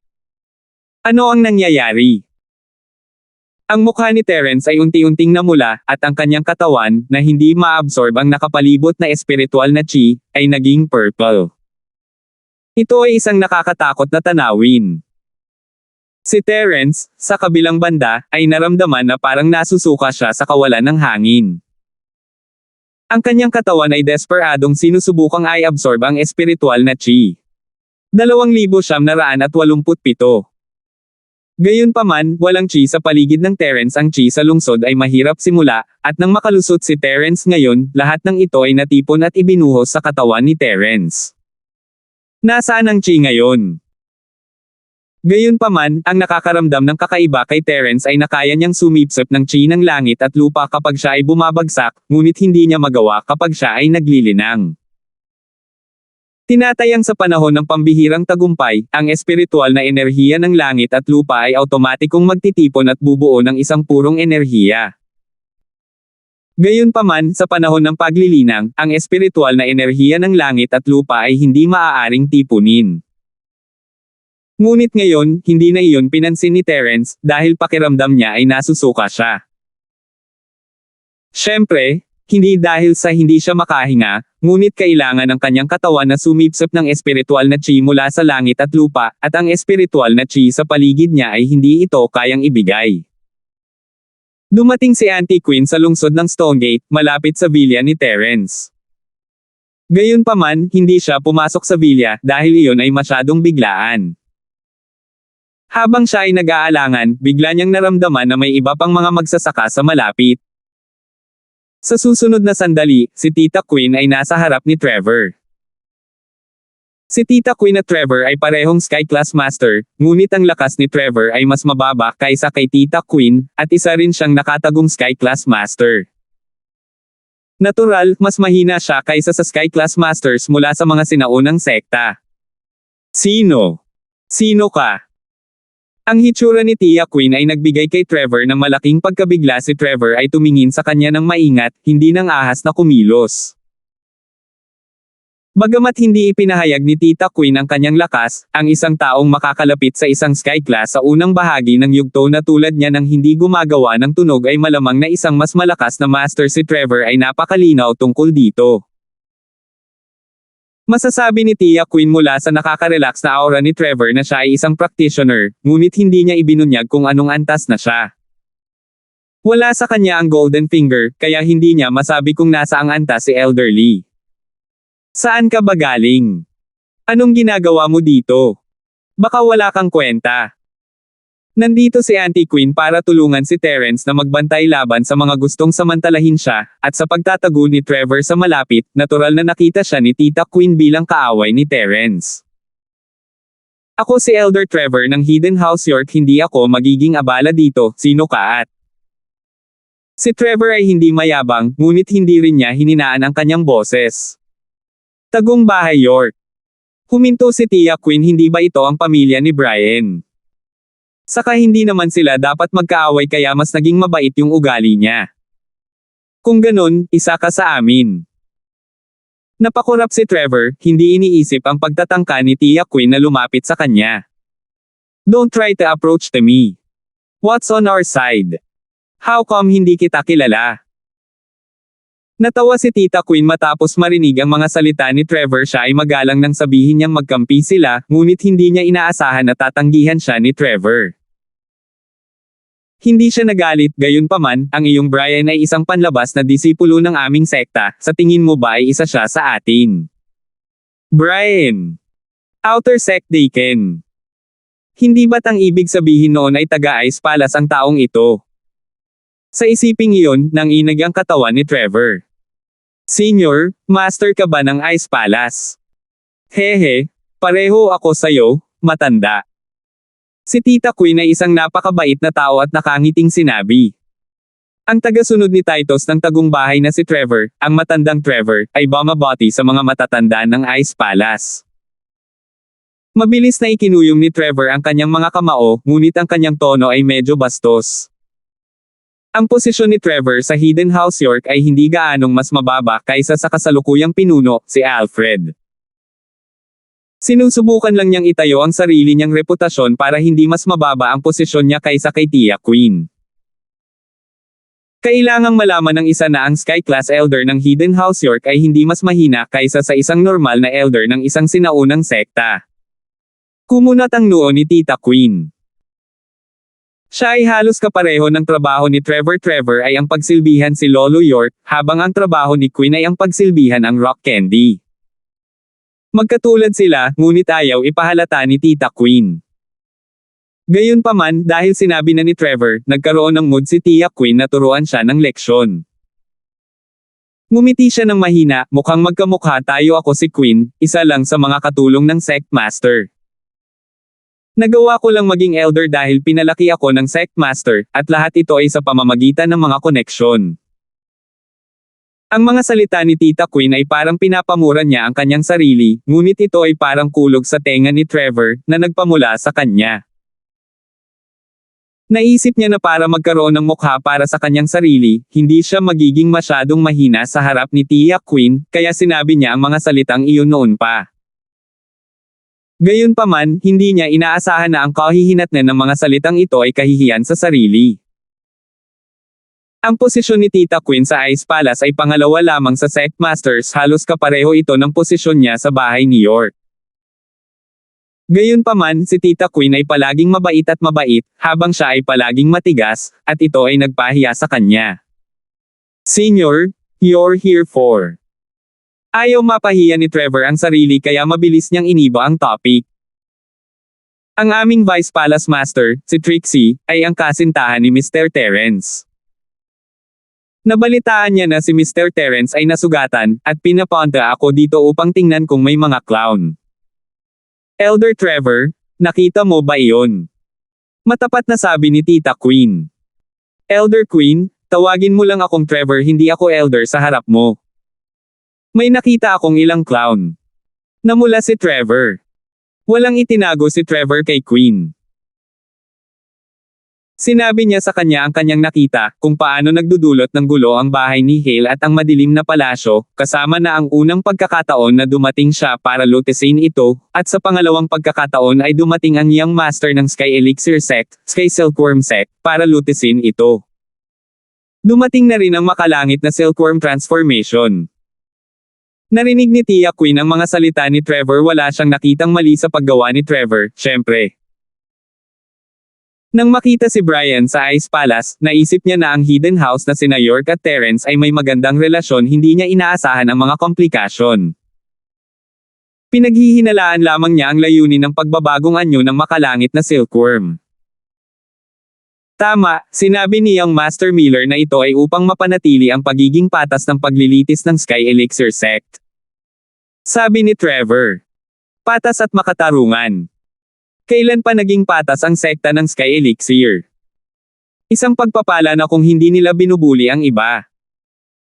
S1: Ano ang nangyayari? Ang mukha ni Terence ay unti-unting namula, at ang kanyang katawan, na hindi maabsorb ang nakapalibot na espiritual na chi, ay naging purple. Ito ay isang nakakatakot na tanawin. Si Terence, sa kabilang banda, ay naramdaman na parang nasusuka siya sa kawalan ng hangin. Ang kanyang katawan ay desperadong sinusubukang i-absorb ang espiritual na chi. 2,987. Gayunpaman, walang chi sa paligid ng Terence. Ang chi sa lungsod ay mahirap simula, at nang makalusot si Terence ngayon, lahat ng ito ay natipon at ibinuhos sa katawan ni Terence. Nasaan ang chi ngayon? Gayunpaman, ang nakakaramdam ng kakaiba kay Terence ay nakaya niyang sumipsip ng chi ng langit at lupa kapag siya ay bumabagsak, ngunit hindi niya magawa kapag siya ay naglilinang. Tinatayang sa panahon ng pambihirang tagumpay, ang espiritual na enerhiya ng langit at lupa ay automatikong magtitipon at bubuo ng isang purong enerhiya. Gayunpaman, sa panahon ng paglilinang, ang espiritual na enerhiya ng langit at lupa ay hindi maaaring tipunin. Ngunit ngayon, hindi na iyon pinansin ni Terence, dahil pakiramdam niya ay nasusuka siya. Siyempre, hindi dahil sa hindi siya makahinga, ngunit kailangan ng kanyang katawan na sumipsip ng espiritual na chi mula sa langit at lupa, at ang espiritual na chi sa paligid niya ay hindi ito kayang ibigay. Dumating si Auntie Queen sa lungsod ng Stonegate, malapit sa villa ni Terence. Gayunpaman, hindi siya pumasok sa villa dahil iyon ay masyadong biglaan. Habang siya ay nag-aalangan, bigla niyang naramdaman na may iba pang mga magsasaka sa malapit. Sa susunod na sandali, si Tita Queen ay nasa harap ni Trevor. Si Tita Queen at Trevor ay parehong Sky Class Master, ngunit ang lakas ni Trevor ay mas mababa kaysa kay Tita Queen, at isa rin siyang nakatagong Sky Class Master. Natural, mas mahina siya kaysa sa Sky Class Masters mula sa mga sinaunang sekta. Sino? Sino ka? Ang hitsura ni Tia Queen ay nagbigay kay Trevor ng malaking pagkabigla. Si Trevor ay tumingin sa kanya ng maingat, hindi ng ahas na kumilos. Bagamat hindi ipinahayag ni Tita Queen ang kanyang lakas, ang isang taong makakalapit sa isang Sky Class sa unang bahagi ng yugto na tulad niya ng hindi gumagawa ng tunog ay malamang na isang mas malakas na master. Si Trevor ay napakalinaw tungkol dito. Masasabi ni Tia Queen mula sa nakaka-relax na aura ni Trevor na siya ay isang practitioner, ngunit hindi niya ibinunyag kung anong antas na siya. Wala sa kanya ang golden finger, kaya hindi niya masabi kung nasa ang antas si Elderly. Saan ka ba galing? Anong ginagawa mo dito? Baka wala kang kwenta. Nandito si Auntie Queen para tulungan si Terence na magbantay laban sa mga gustong samantalahin siya, at sa pagtatago ni Trevor sa malapit, natural na nakita siya ni Tita Queen bilang kaaway ni Terence. Ako si Elder Trevor ng Hidden House York, hindi ako magiging abala dito. Sino ka at? Si Trevor ay hindi mayabang, ngunit hindi rin niya hininaan ang kanyang boses. Tagong bahay York. Huminto si Tia Queen, hindi ba ito ang pamilya ni Brian? Saka hindi naman sila dapat magkaaway kaya mas naging mabait yung ugali niya. Kung ganun, isa ka sa amin. Napakurap si Trevor, hindi iniisip ang pagtatangka ni Tia Queen na lumapit sa kanya. Don't try to approach to me. What's on our side? How come hindi kita kilala? Natawa si Tita Queen matapos marinig ang mga salita ni Trevor. Siya ay magalang nang sabihin niyang magkampi sila, ngunit hindi niya inaasahan na tatanggihan siya ni Trevor. Hindi siya nagalit. Gayunpaman, ang iyong Brian ay isang panlabas na disipulo ng aming sekta. Sa tingin mo ba ay isa siya sa atin? Brian. Outer Sect Deacon. Hindi ba't ang ibig sabihin noon ay taga-Ice Palace ang taong ito? Sa isiping iyon, nanginag ang katawan ni Trevor. Senior, master ka ba ng Ice Palace? Hehe, pareho ako sayo, matanda. Si Tita Queen ay isang napakabait na tao at nakangiting sinabi. Ang tagasunod ni Titus ng tagong bahay na si Trevor, ang matandang Trevor, ay bumabati sa mga matatanda ng Ice Palace. Mabilis na ikinuyom ni Trevor ang kanyang mga kamao, ngunit ang kanyang tono ay medyo bastos. Ang posisyon ni Trevor sa Hidden House York ay hindi gaanong mas mababa kaysa sa kasalukuyang pinuno, si Alfred. Sinusubukan lang niyang itayo ang sarili niyang reputasyon para hindi mas mababa ang posisyon niya kaysa kay Tia Queen. Kailangang malaman ng isa na ang Sky Class Elder ng Hidden House York ay hindi mas mahina kaysa sa isang normal na elder ng isang sinaunang sekta. Kumunat ang noo ni Tita Queen. Siya ay halos kapareho ng trabaho ni Trevor. Trevor ay ang pagsilbihan si Lolo York, habang ang trabaho ni Queen ay ang pagsilbihan ang Rock Candy. Magkatulad sila, ngunit ayaw ipahalata ni Tita Queen. Gayunpaman, dahil sinabi na ni Trevor, nagkaroon ng mood si Tia Queen na turuan siya ng leksyon. Ngumiti siya ng mahina, mukhang magkamukha tayo ako si Queen, isa lang sa mga katulong ng Sect Master. Nagawa ko lang maging elder dahil pinalaki ako ng Sect Master, at lahat ito ay sa pamamagitan ng mga koneksyon. Ang mga salita ni Tita Queen ay parang pinapamura niya ang kanyang sarili, ngunit ito ay parang kulog sa tenga ni Trevor, na nagpamula sa kanya. Naisip niya na para magkaroon ng mukha para sa kanyang sarili, hindi siya magiging masyadong mahina sa harap ni Tia Queen, kaya sinabi niya ang mga salitang iyon noon pa. Gayunpaman, hindi niya inaasahan na ang kahihinatnan ng mga salitang ito ay kahihiyan sa sarili. Ang posisyon ni Tita Queen sa Ice Palace ay pangalawa lamang sa Sect Masters, halos kapareho ito ng posisyon niya sa bahay ni York. Gayunpaman, si Tita Queen ay palaging mabait at mabait, habang siya ay palaging matigas, at ito ay nagpahiya sa kanya. "Senior, you're here for..." Ayaw mapahiya ni Trevor ang sarili kaya mabilis niyang iniba ang topic. Ang aming Vice Palace Master, si Trixie, ay ang kasintahan ni Mr. Terence. Nabalitaan niya na si Mr. Terence ay nasugatan, at pinapunta ako dito upang tingnan kung may mga clown. "Elder Trevor, nakita mo ba iyon?" Matapat na sabi ni Tita Queen. "Elder Queen, tawagin mo lang akong Trevor, hindi ako elder sa harap mo. May nakita akong ilang clown." Namula si Trevor. Walang itinago si Trevor kay Queen. Sinabi niya sa kanya ang kanyang nakita, kung paano nagdudulot ng gulo ang bahay ni Hale at ang madilim na palasyo, kasama na ang unang pagkakataon na dumating siya para lutisin ito, at sa pangalawang pagkakataon ay dumating ang Young Master ng Sky Elixir Sect, Sky Silkworm Sect, para lutisin ito. Dumating na rin ang makalangit na Silkworm Transformation. Narinig ni Tia Queen ang mga salita ni Trevor, wala siyang nakitang mali sa paggawa ni Trevor, syempre. Nang makita si Brian sa Ice Palace, naisip niya na ang hidden house na sina York at Terence ay may magandang relasyon, hindi niya inaasahan ang mga komplikasyon. Pinaghihinalaan lamang niya ang layunin ng pagbabagong anyo ng makalangit na Silkworm. Tama, sinabi ni Young Master Miller na ito ay upang mapanatili ang pagiging patas ng paglilitis ng Sky Elixir Sect. Sabi ni Trevor. Patas at makatarungan. Kailan pa naging patas ang sekta ng Sky Elixir? Isang pagpapala na kung hindi nila binubuli ang iba.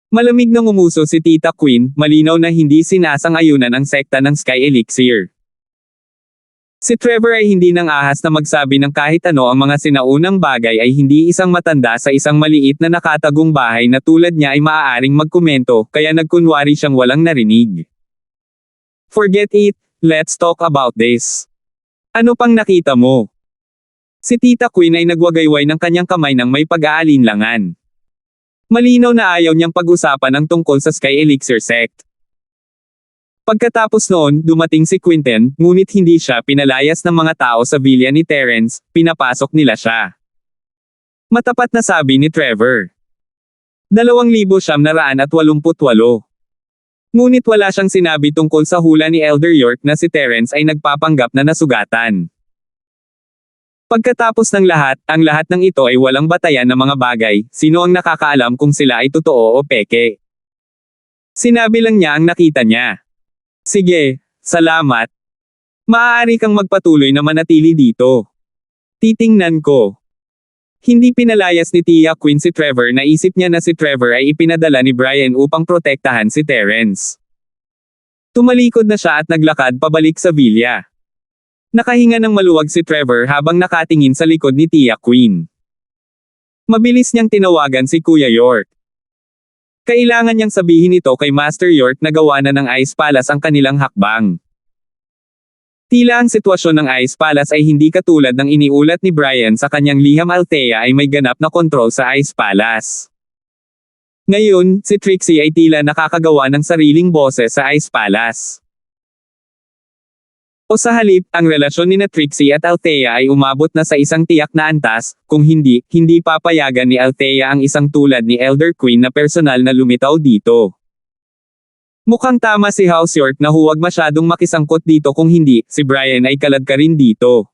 S1: Malamig na ngumuso si Tita Queen, malinaw na hindi sinasang-ayunan ang sekta ng Sky Elixir. Si Trevor ay hindi nang ahas na magsabi ng kahit ano, ang mga sinaunang bagay ay hindi isang matanda sa isang maliit na nakatagong bahay na tulad niya ay maaaring magkomento, kaya nagkunwari siyang walang narinig. "Forget it, let's talk about this. Ano pang nakita mo?" Si Tita Queen ay nagwagayway ng kanyang kamay nang may pag-aalinlangan. Malinaw na ayaw niyang pag-usapan ang tungkol sa Sky Elixir Sect. Pagkatapos noon, dumating si Quinten, ngunit hindi siya pinalayas ng mga tao sa villa ni Terence, pinapasok nila siya. Matapat na sabi ni Trevor. 2,988. Ngunit wala siyang sinabi tungkol sa hula ni Elder York na si Terence ay nagpapanggap na nasugatan. Pagkatapos ng lahat, ang lahat ng ito ay walang batayan ng mga bagay, sino ang nakakaalam kung sila ay totoo o peke. Sinabi lang niya ang nakita niya. "Sige, salamat. Maaari kang magpatuloy na manatili dito. Titingnan ko." Hindi pinalayas ni Tia Queen si Trevor, naisip niya na si Trevor ay ipinadala ni Brian upang protektahan si Terence. Tumalikod na siya at naglakad pabalik sa villa. Nakahinga ng maluwag si Trevor habang nakatingin sa likod ni Tia Queen. Mabilis niyang tinawagan si Kuya York. Kailangan niyang sabihin ito kay Master York na gawa na ng Ice Palace ang kanilang hakbang. Tila ang sitwasyon ng Ice Palace ay hindi katulad ng iniulat ni Brian sa kanyang liham. Althea ay may ganap na kontrol sa Ice Palace. Ngayon, si Trixie ay tila nakakagawa ng sariling boses sa Ice Palace. O sa halip, ang relasyon ni Trixie at Althea ay umabot na sa isang tiyak na antas, kung hindi papayagan ni Althea ang isang tulad ni Elder Queen na personal na lumitaw dito. Mukhang tama si House York na huwag masyadong makisangkot dito, kung hindi, si Brian ay kalad ka rin dito.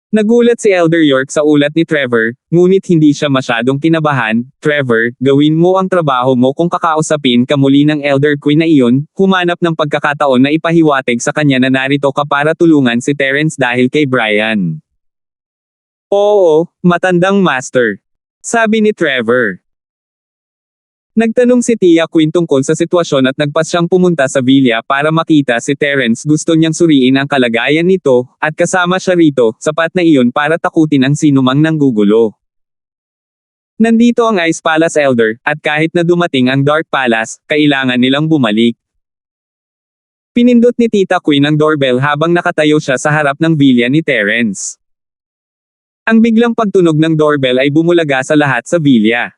S1: Nagulat si Elder York sa ulat ni Trevor, ngunit hindi siya masyadong kinabahan. Trevor, gawin mo ang trabaho mo kung kakausapin ka muli ng Elder Queen na iyon, humanap ng pagkakataon na ipahiwatig sa kanya na narito ka para tulungan si Terence dahil kay Brian. Oo, matandang master. Sabi ni Trevor. Nagtanong si Tia Queen tungkol sa sitwasyon at nagpas siyang pumunta sa villa para makita si Terence. Gusto niyang suriin ang kalagayan nito, at kasama siya rito, sapat na iyon para takutin ang sinumang nanggugulo. Nandito ang Ice Palace Elder, at kahit na dumating ang Dark Palace, kailangan nilang bumalik. Pinindot ni Tita Queen ang doorbell habang nakatayo siya sa harap ng villa ni Terence. Ang biglang pagtunog ng doorbell ay bumulaga sa lahat sa villa.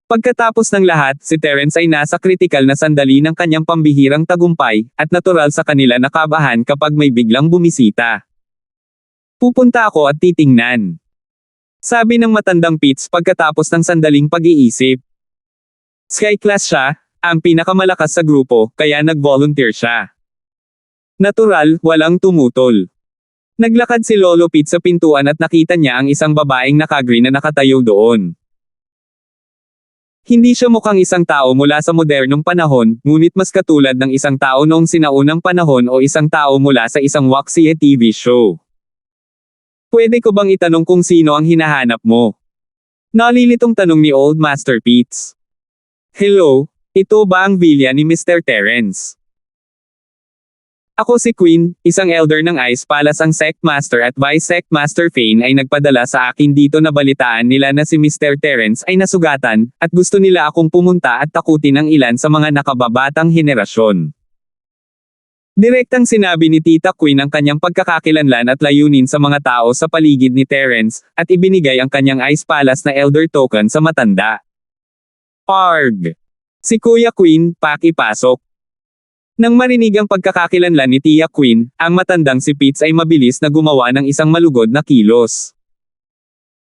S1: Pagkatapos ng lahat, si Terence ay nasa kritikal na sandali ng kanyang pambihirang tagumpay, at natural sa kanila na kabahan kapag may biglang bumisita. Pupunta ako at titingnan. Sabi ng matandang Pitts pagkatapos ng sandaling pag-iisip. Sky class siya, ang pinakamalakas sa grupo, kaya nag-volunteer siya. Natural, walang tumutol. Naglakad si Lolo Pete sa pintuan at nakita niya ang isang babaeng nakagreen na nakatayo doon. Hindi siya mukhang isang tao mula sa modernong panahon, ngunit mas katulad ng isang tao noong sinaunang panahon o isang tao mula sa isang Waxie TV show. Pwede ko bang itanong kung sino ang hinahanap mo? Nalilitong tanong ni Old Master Pitts. Hello, ito ba ang villa ni Mr. Terence? Ako si Queen, isang elder ng Ice Palace. Ang Sect Master at Vice Sect Master Fane ay nagpadala sa akin dito na balitaan nila na si Mr. Terence ay nasugatan, at gusto nila akong pumunta at takutin ang ilan sa mga nakababatang henerasyon. Direktang sinabi ni Tita Queen ang kanyang pagkakakilanlan at layunin sa mga tao sa paligid ni Terence, at ibinigay ang kanyang Ice Palace na Elder Token sa matanda. Arg! Si Kuya Queen, pakipasok. Nang marinig ang pagkakakilanlan ni Tia Queen, ang matandang si Pitts ay mabilis na gumawa ng isang malugod na kilos.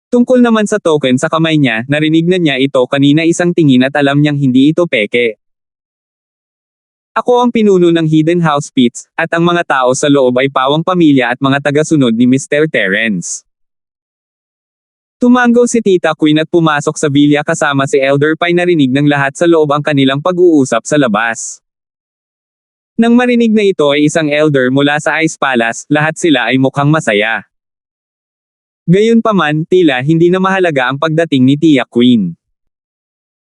S1: Tungkol naman sa token sa kamay niya, narinig na niya ito kanina isang tingin at alam niyang hindi ito peke. Ako ang pinuno ng Hidden House Pitts, at ang mga tao sa loob ay pawang pamilya at mga tagasunod ni Mr. Terence. Tumango si Tita Queen at pumasok sa villa kasama si Elder Pie. Narinig ng lahat sa loob ang kanilang pag-uusap sa labas. Nang marinig na ito ay isang elder mula sa Ice Palace, lahat sila ay mukhang masaya. Gayunpaman, tila hindi na mahalaga ang pagdating ni Tia Queen.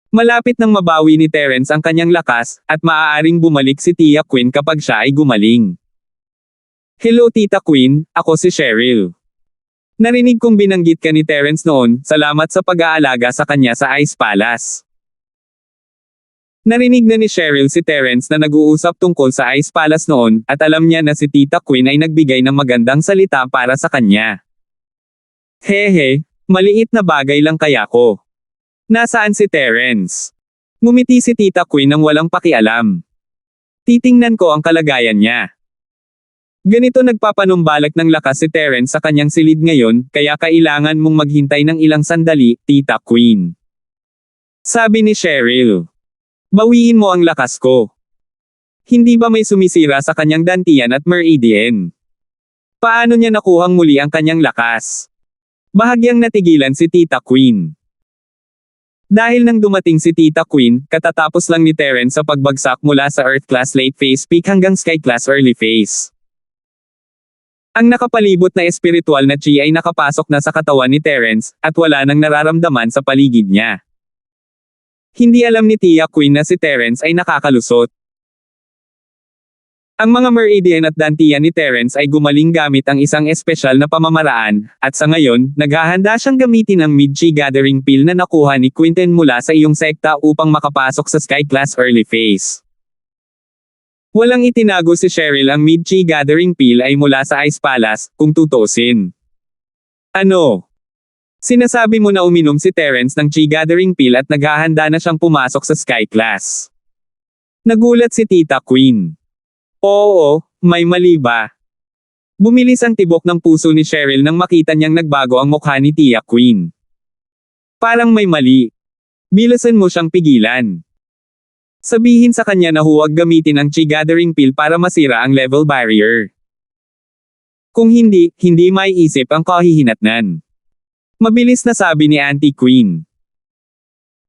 S1: Malapit nang mabawi ni Terence ang kanyang lakas, at maaaring bumalik si Tia Queen kapag siya ay gumaling. Hello Tita Queen, ako si Cheryl. Narinig kong binanggit ka ni Terence noon, salamat sa pag-aalaga sa kanya sa Ice Palace. Narinig na ni Cheryl si Terence na nag-uusap tungkol sa Ice Palace noon, at alam niya na si Tita Queen ay nagbigay ng magandang salita para sa kanya. Hehe, maliit na bagay lang kaya ko. Nasaan si Terence? Ngumiti si Tita Queen nang walang pakialam. Titingnan ko ang kalagayan niya. Ganito nagpapanumbalak ng lakas si Terence sa kanyang silid ngayon, kaya kailangan mong maghintay ng ilang sandali, Tita Queen. Sabi ni Cheryl. Bawiin mo ang lakas ko. Hindi ba may sumisira sa kanyang dantian at meridian? Paano niya nakuhang muli ang kanyang lakas? Bahagyang natigilan si Tita Queen. Dahil nang dumating si Tita Queen, katatapos lang ni Terence sa pagbagsak mula sa Earth Class Late Phase Peak hanggang Sky Class Early Phase. Ang nakapalibot na espiritual na chi ay nakapasok na sa katawan ni Terence, at wala nang nararamdaman sa paligid niya. Hindi alam ni Tia Queen na si Terence ay nakakalusot. Ang mga meridian at dantian ni Terence ay gumaling gamit ang isang espesyal na pamamaraan, at sa ngayon, naghahanda siyang gamitin ang Mid-Chi Gathering Pill na nakuha ni Quinten mula sa iyong sekta upang makapasok sa Sky Class Early Phase. Walang itinago si Cheryl, ang Mid-Chi Gathering Pill ay mula sa Ice Palace, kung tutuusin. Ano? Sinasabi mo na uminom si Terence ng Chi Gathering Pill at naghahanda na siyang pumasok sa Sky Class. Nagulat si Tita Queen. Oo, may mali ba? Bumilis ang tibok ng puso ni Cheryl nang makita niyang nagbago ang mukha ni Tia Queen. Parang may mali. Bilasan mo siyang pigilan. Sabihin sa kanya na huwag gamitin ang Chi Gathering Pill para masira ang level barrier. Kung hindi, hindi maiisip ang kahihinatnan. Mabilis na sabi ni Auntie Queen.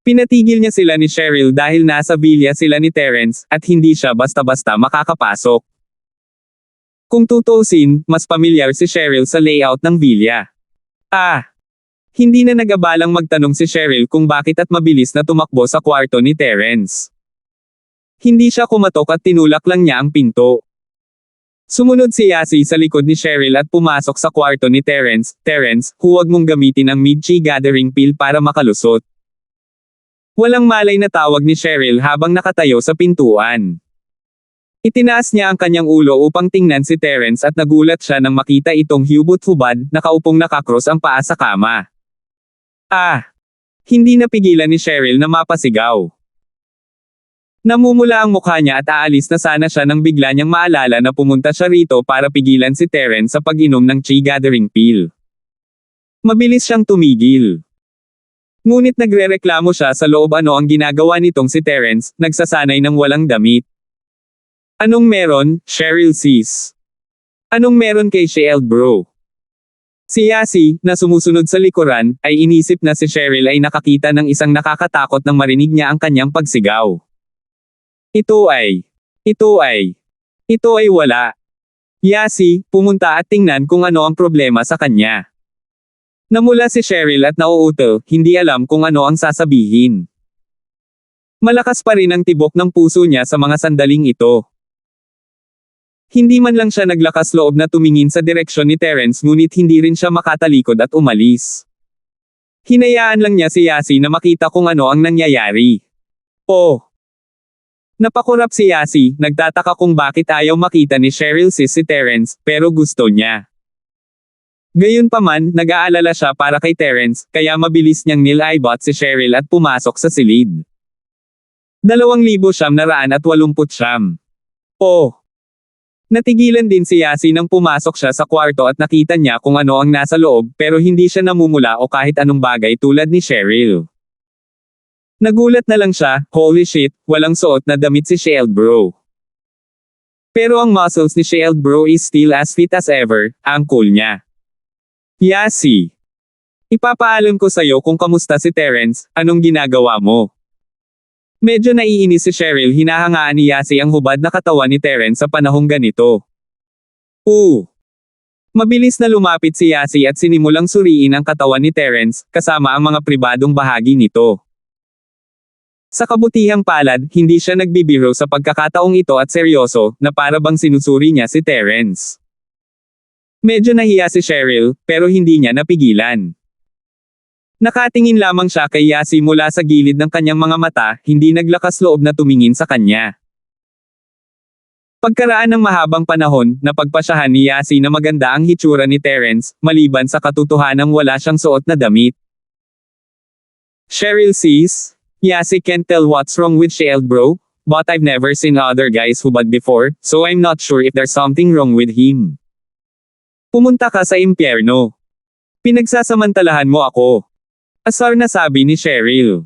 S1: Pinatigil niya sila ni Cheryl dahil nasa villa sila ni Terence, at hindi siya basta-basta makakapasok. Kung tutuusin, mas pamilyar si Cheryl sa layout ng villa. Hindi na nag-abalang magtanong si Cheryl kung bakit at mabilis na tumakbo sa kwarto ni Terence. Hindi siya kumatok at tinulak lang niya ang pinto. Sumunod si Yasi sa likod ni Cheryl at pumasok sa kwarto ni Terence. Terence, huwag mong gamitin ang mid-chi gathering pill para makalusot. Walang malay na tawag ni Cheryl habang nakatayo sa pintuan. Itinaas niya ang kanyang ulo upang tingnan si Terence at nagulat siya nang makita itong hubot-hubad, nakaupong nakakross ang paa sa kama. Hindi napigilan ni Cheryl na mapasigaw. Namumula ang mukha niya at aalis na sana siya nang bigla niyang maalala na pumunta siya rito para pigilan si Terence sa pag-inom ng chi gathering pill. Mabilis siyang tumigil. Ngunit nagrereklamo siya sa loob ano ang ginagawa nitong si Terence, nagsasanay ng walang damit. Anong meron, Cheryl sis? Anong meron kay Cheryl bro? Si Yasi, na sumusunod sa likuran, ay inisip na si Cheryl ay nakakita ng isang nakakatakot nang marinig niya ang kanyang pagsigaw. Ito ay wala. Yasi, pumunta at tingnan kung ano ang problema sa kanya. Namula si Cheryl at nauuto, hindi alam kung ano ang sasabihin. Malakas pa rin ang tibok ng puso niya sa mga sandaling ito. Hindi man lang siya naglakas loob na tumingin sa direksyon ni Terence ngunit hindi rin siya makatalikod at umalis. Hinayaan lang niya si Yasi na makita kung ano ang nangyayari. Napakurap si Yasi, nagtataka kung bakit ayaw makita ni Cheryl si Terence, pero gusto niya. Gayunpaman, nag-aalala siya para kay Terence, kaya mabilis niyang nilaibot si Cheryl at pumasok sa silid. 2,989. Natigilan din si Yasi nang pumasok siya sa kwarto at nakita niya kung ano ang nasa loob, pero hindi siya namumula o kahit anong bagay tulad ni Cheryl. Nagulat na lang siya, holy shit, walang suot na damit si Cheryl bro. Pero ang muscles ni Cheryl bro is still as fit as ever, ang cool niya. Yasi. Ipapaalam ko sa'yo kung kamusta si Terence, anong ginagawa mo? Medyo naiinis si Cheryl, hinahangaan ni Yasi ang hubad na katawan ni Terence sa panahong ganito. Mabilis na lumapit si Yasi at sinimulang suriin ang katawan ni Terence, kasama ang mga pribadong bahagi nito. Sa kabutihang palad, hindi siya nagbibiro sa pagkakataong ito at seryoso, na para bang sinusuri niya si Terence. Medyo nahiya si Cheryl, pero hindi niya napigilan. Nakatingin lamang siya kay Yasi mula sa gilid ng kanyang mga mata, hindi naglakas loob na tumingin sa kanya. Pagkaraan ng mahabang panahon, napagpasyahan ni Yasi na maganda ang hitsura ni Terence, maliban sa katotohanang wala siyang suot na damit. Cheryl sis, Yasi can't tell what's wrong with Cheryl bro, but I've never seen other guys hubad before, so I'm not sure if there's something wrong with him. Pumunta ka sa impyerno. Pinagsasamantalahan mo ako. Asar na sabi ni Cheryl.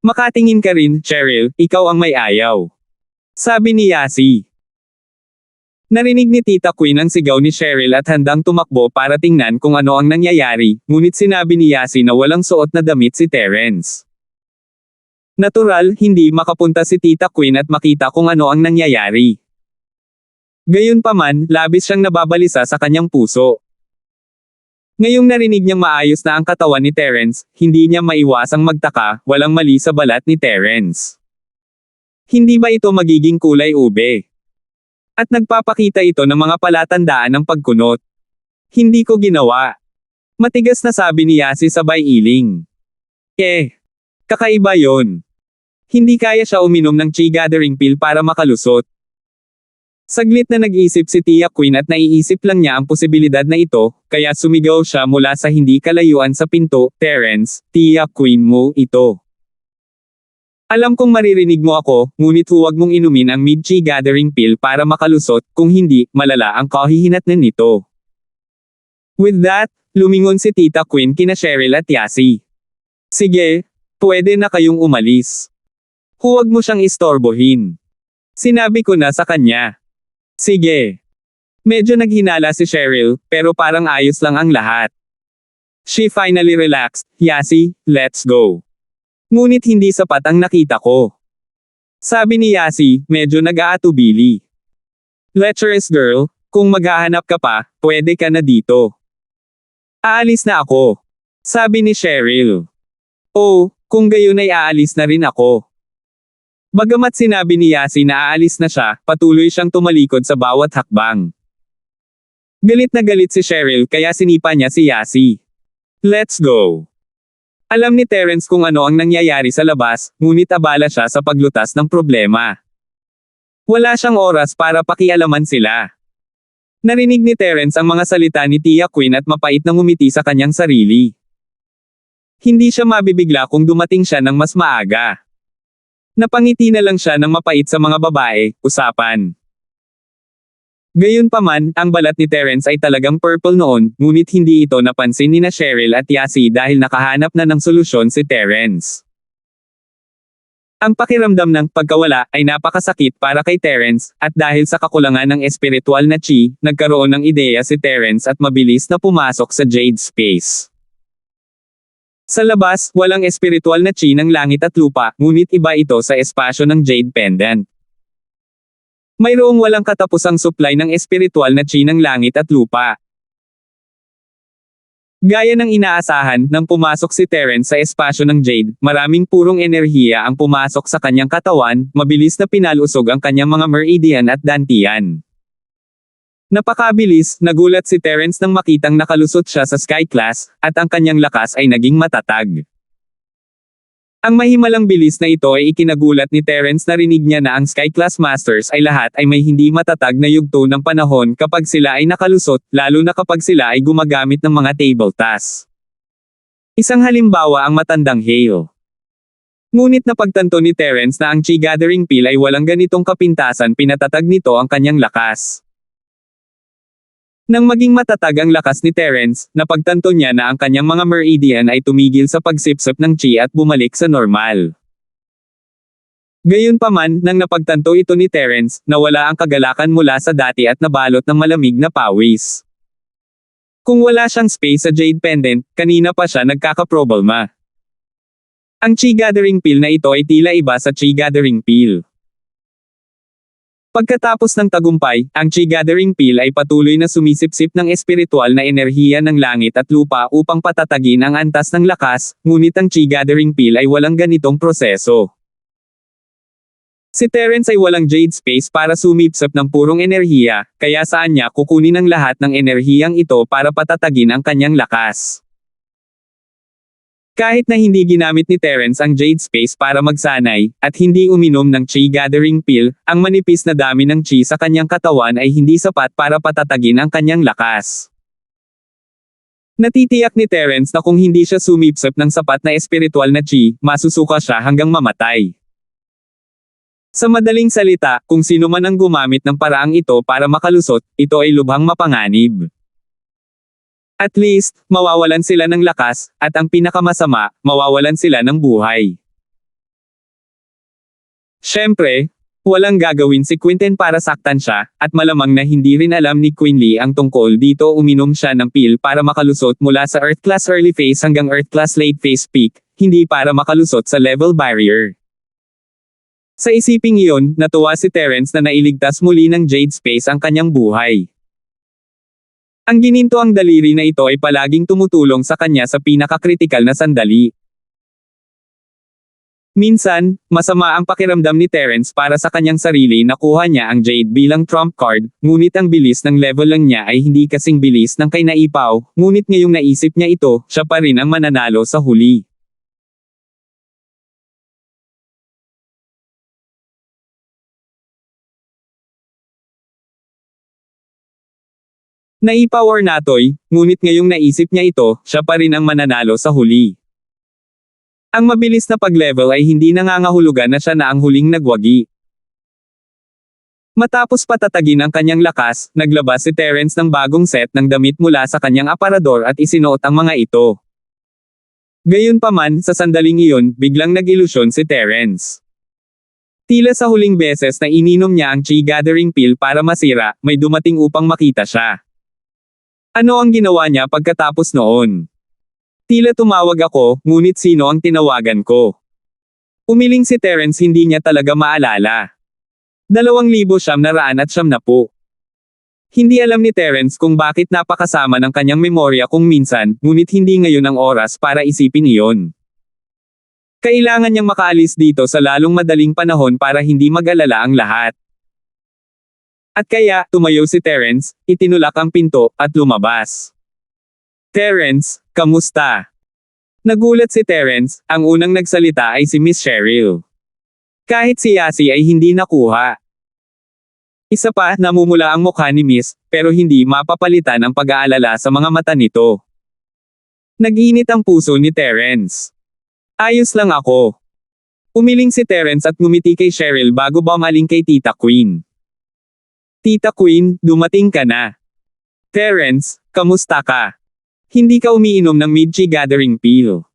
S1: Makatingin ka rin, Cheryl, ikaw ang may ayaw. Sabi ni Yasi. Narinig ni Tita Queen ang sigaw ni Cheryl at handang tumakbo para tingnan kung ano ang nangyayari, ngunit sinabi ni Yasi na walang suot na damit si Terence. Natural, hindi makapunta si Tita Queen at makita kung ano ang nangyayari. Gayunpaman, labis siyang nababalisa sa kanyang puso. Ngayong narinig niyang maayos na ang katawan ni Terence, hindi niya maiwasang magtaka, walang mali sa balat ni Terence. Hindi ba ito magiging kulay ube? At nagpapakita ito ng mga palatandaan ng pagkunot. Hindi ko ginawa. Matigas na sabi ni Yasi sabay iling. Kakaiba yon. Hindi kaya siya uminom ng chi gathering pill para makalusot. Saglit na nag-isip si Tia Queen at naiisip lang niya ang posibilidad na ito, kaya sumigaw siya mula sa hindi kalayuan sa pinto, Terence, Tia Queen mo ito. Alam kong maririnig mo ako, ngunit huwag mong inumin ang mid-chi gathering pill para makalusot, kung hindi, malala ang kahihinatnan nito. With that, lumingon si Tita Queen kina Cheryl at Yasi. Sige, pwede na kayong umalis. Huwag mo siyang istorbohin. Sinabi ko na sa kanya. Sige. Medyo naghinala si Cheryl, pero parang ayos lang ang lahat. She finally relaxed. Yasi, let's go. Ngunit hindi sapat ang nakita ko. Sabi ni Yasi, medyo nag-aatubili. Lecherous girl, kung maghahanap ka pa, pwede ka na dito. Aalis na ako. Sabi ni Cheryl. Oh, kung gayon ay aalis na rin ako. Bagamat sinabi ni Yasi na aalis na siya, patuloy siyang tumalikod sa bawat hakbang. Galit na galit si Cheryl kaya sinipa niya si Yasi. Let's go. Alam ni Terence kung ano ang nangyayari sa labas, ngunit abala siya sa paglutas ng problema. Wala siyang oras para pakialaman sila. Narinig ni Terence ang mga salita ni Tia Queen at mapait na ngumiti sa kanyang sarili. Hindi siya mabibigla kung dumating siya ng mas maaga. Napangiti na lang siya ng mapait sa mga babae, usapan. Gayunpaman, ang balat ni Terence ay talagang purple noon, ngunit hindi ito napansin ni na Cheryl at Yasi dahil nakahanap na ng solusyon si Terence. Ang pakiramdam ng pagkawala ay napakasakit para kay Terence, at dahil sa kakulangan ng espiritual na chi, nagkaroon ng ideya si Terence at mabilis na pumasok sa Jade Space. Sa labas, walang espiritual na chi ng langit at lupa, ngunit iba ito sa espasyo ng Jade Pendant. Mayroong walang katapusang supply ng espiritual na chi ng langit at lupa. Gaya ng inaasahan, nang pumasok si Terence sa espasyo ng Jade, maraming purong enerhiya ang pumasok sa kanyang katawan, mabilis na pinalusog ang kanyang mga meridian at dantian. Napakabilis, nagulat si Terence nang makitang nakalusot siya sa Sky Class, at ang kanyang lakas ay naging matatag. Ang mahimalang bilis na ito ay ikinagulat ni Terence na rinig niya na ang Sky Class Masters ay lahat ay may hindi matatag na yugto ng panahon kapag sila ay nakalusot, lalo na kapag sila ay gumagamit ng mga table tasks. Isang halimbawa ang matandang Hale. Ngunit napagtanto ni Terence na ang Chi Gathering Pill ay walang ganitong kapintasan, pinatatag nito ang kanyang lakas. Nang maging matatag ang lakas ni Terence, napagtanto niya na ang kanyang mga meridian ay tumigil sa pagsipsip ng chi at bumalik sa normal. Gayunpaman, nang napagtanto ito ni Terence, nawala ang kagalakan mula sa dati at nabalot ng malamig na pawis. Kung wala siyang space sa Jade Pendant, kanina pa siya nagkakaproblema. Ang Chi Gathering Pill na ito ay tila iba sa Chi Gathering Pill. Pagkatapos ng tagumpay, ang Chi Gathering Pill ay patuloy na sumisipsip ng espiritual na enerhiya ng langit at lupa upang patatagin ang antas ng lakas, ngunit ang Chi Gathering Pill ay walang ganitong proseso. Si Terence ay walang Jade Space para sumipsip ng purong enerhiya, kaya saan niya kukunin ang lahat ng enerhiyang ito para patatagin ang kanyang lakas. Kahit na hindi ginamit ni Terence ang Jade Space para magsanay, at hindi uminom ng Chi Gathering Pill, ang manipis na dami ng Chi sa kanyang katawan ay hindi sapat para patatagin ang kanyang lakas. Natitiyak ni Terence na kung hindi siya sumipsip ng sapat na espiritual na Chi, masusuka siya hanggang mamatay. Sa madaling salita, kung sino man ang gumamit ng paraang ito para makalusot, ito ay lubhang mapanganib. At least, mawawalan sila ng lakas, at ang pinakamasama, mawawalan sila ng buhay. Siyempre, walang gagawin si Quinten para saktan siya, at malamang na hindi rin alam ni Quinley ang tungkol dito. Uminom siya ng pill para makalusot mula sa Earth Class Early Phase hanggang Earth Class Late Phase Peak, hindi para makalusot sa level barrier. Sa isiping iyon, natuwa si Terence na nailigtas muli ng Jade Space ang kanyang buhay. Ang ginintoang daliri na ito ay palaging tumutulong sa kanya sa pinakakritikal na sandali. Minsan, masama ang pakiramdam ni Terence para sa kanyang sarili na kuha niya ang Jade bilang trump card, ngunit ang bilis ng level lang niya ay hindi kasing bilis ng kay Naipaw, ngunit ngayong naisip niya ito, siya pa rin ang mananalo sa huli. Naipaw or Natoy, ngunit ngayong naisip niya ito, siya pa rin ang mananalo sa huli. Ang mabilis na pag-level ay hindi nangangahulugan na siya na ang huling nagwagi. Matapos patatagin ang kanyang lakas, naglabas si Terence ng bagong set ng damit mula sa kanyang aparador at isinuot ang mga ito. Gayunpaman, sa sandaling iyon, biglang nag-ilusyon si Terence. Tila sa huling beses na ininom niya ang chi gathering pill para masira, may dumating upang makita siya. Ano ang ginawa niya pagkatapos noon? Tila tumawag ako, ngunit sino ang tinawagan ko? Umiling si Terence, hindi niya talaga maalala. 2,990. Hindi alam ni Terence kung bakit napakasama ng kanyang memorya kung minsan, ngunit hindi ngayon ang oras para isipin iyon. Kailangan niyang makaalis dito sa lalong madaling panahon para hindi mag-alala ang lahat. At kaya, tumayo si Terence, itinulak ang pinto, at lumabas. Terence, kamusta? Nagulat si Terence, ang unang nagsalita ay si Miss Cheryl. Kahit si Yasi ay hindi nakuha. Isa pa, namumula ang mukha ni Miss, pero hindi mapapalitan ang pag-aalala sa mga mata nito. Nag-init ang puso ni Terence. Ayos lang ako. Umiling si Terence at ngumiti kay Cheryl bago bumaling kay Tita Queen. Tita Queen, dumating ka na. Terence, kamusta ka? Hindi ka umiinom ng mid-chi gathering pill.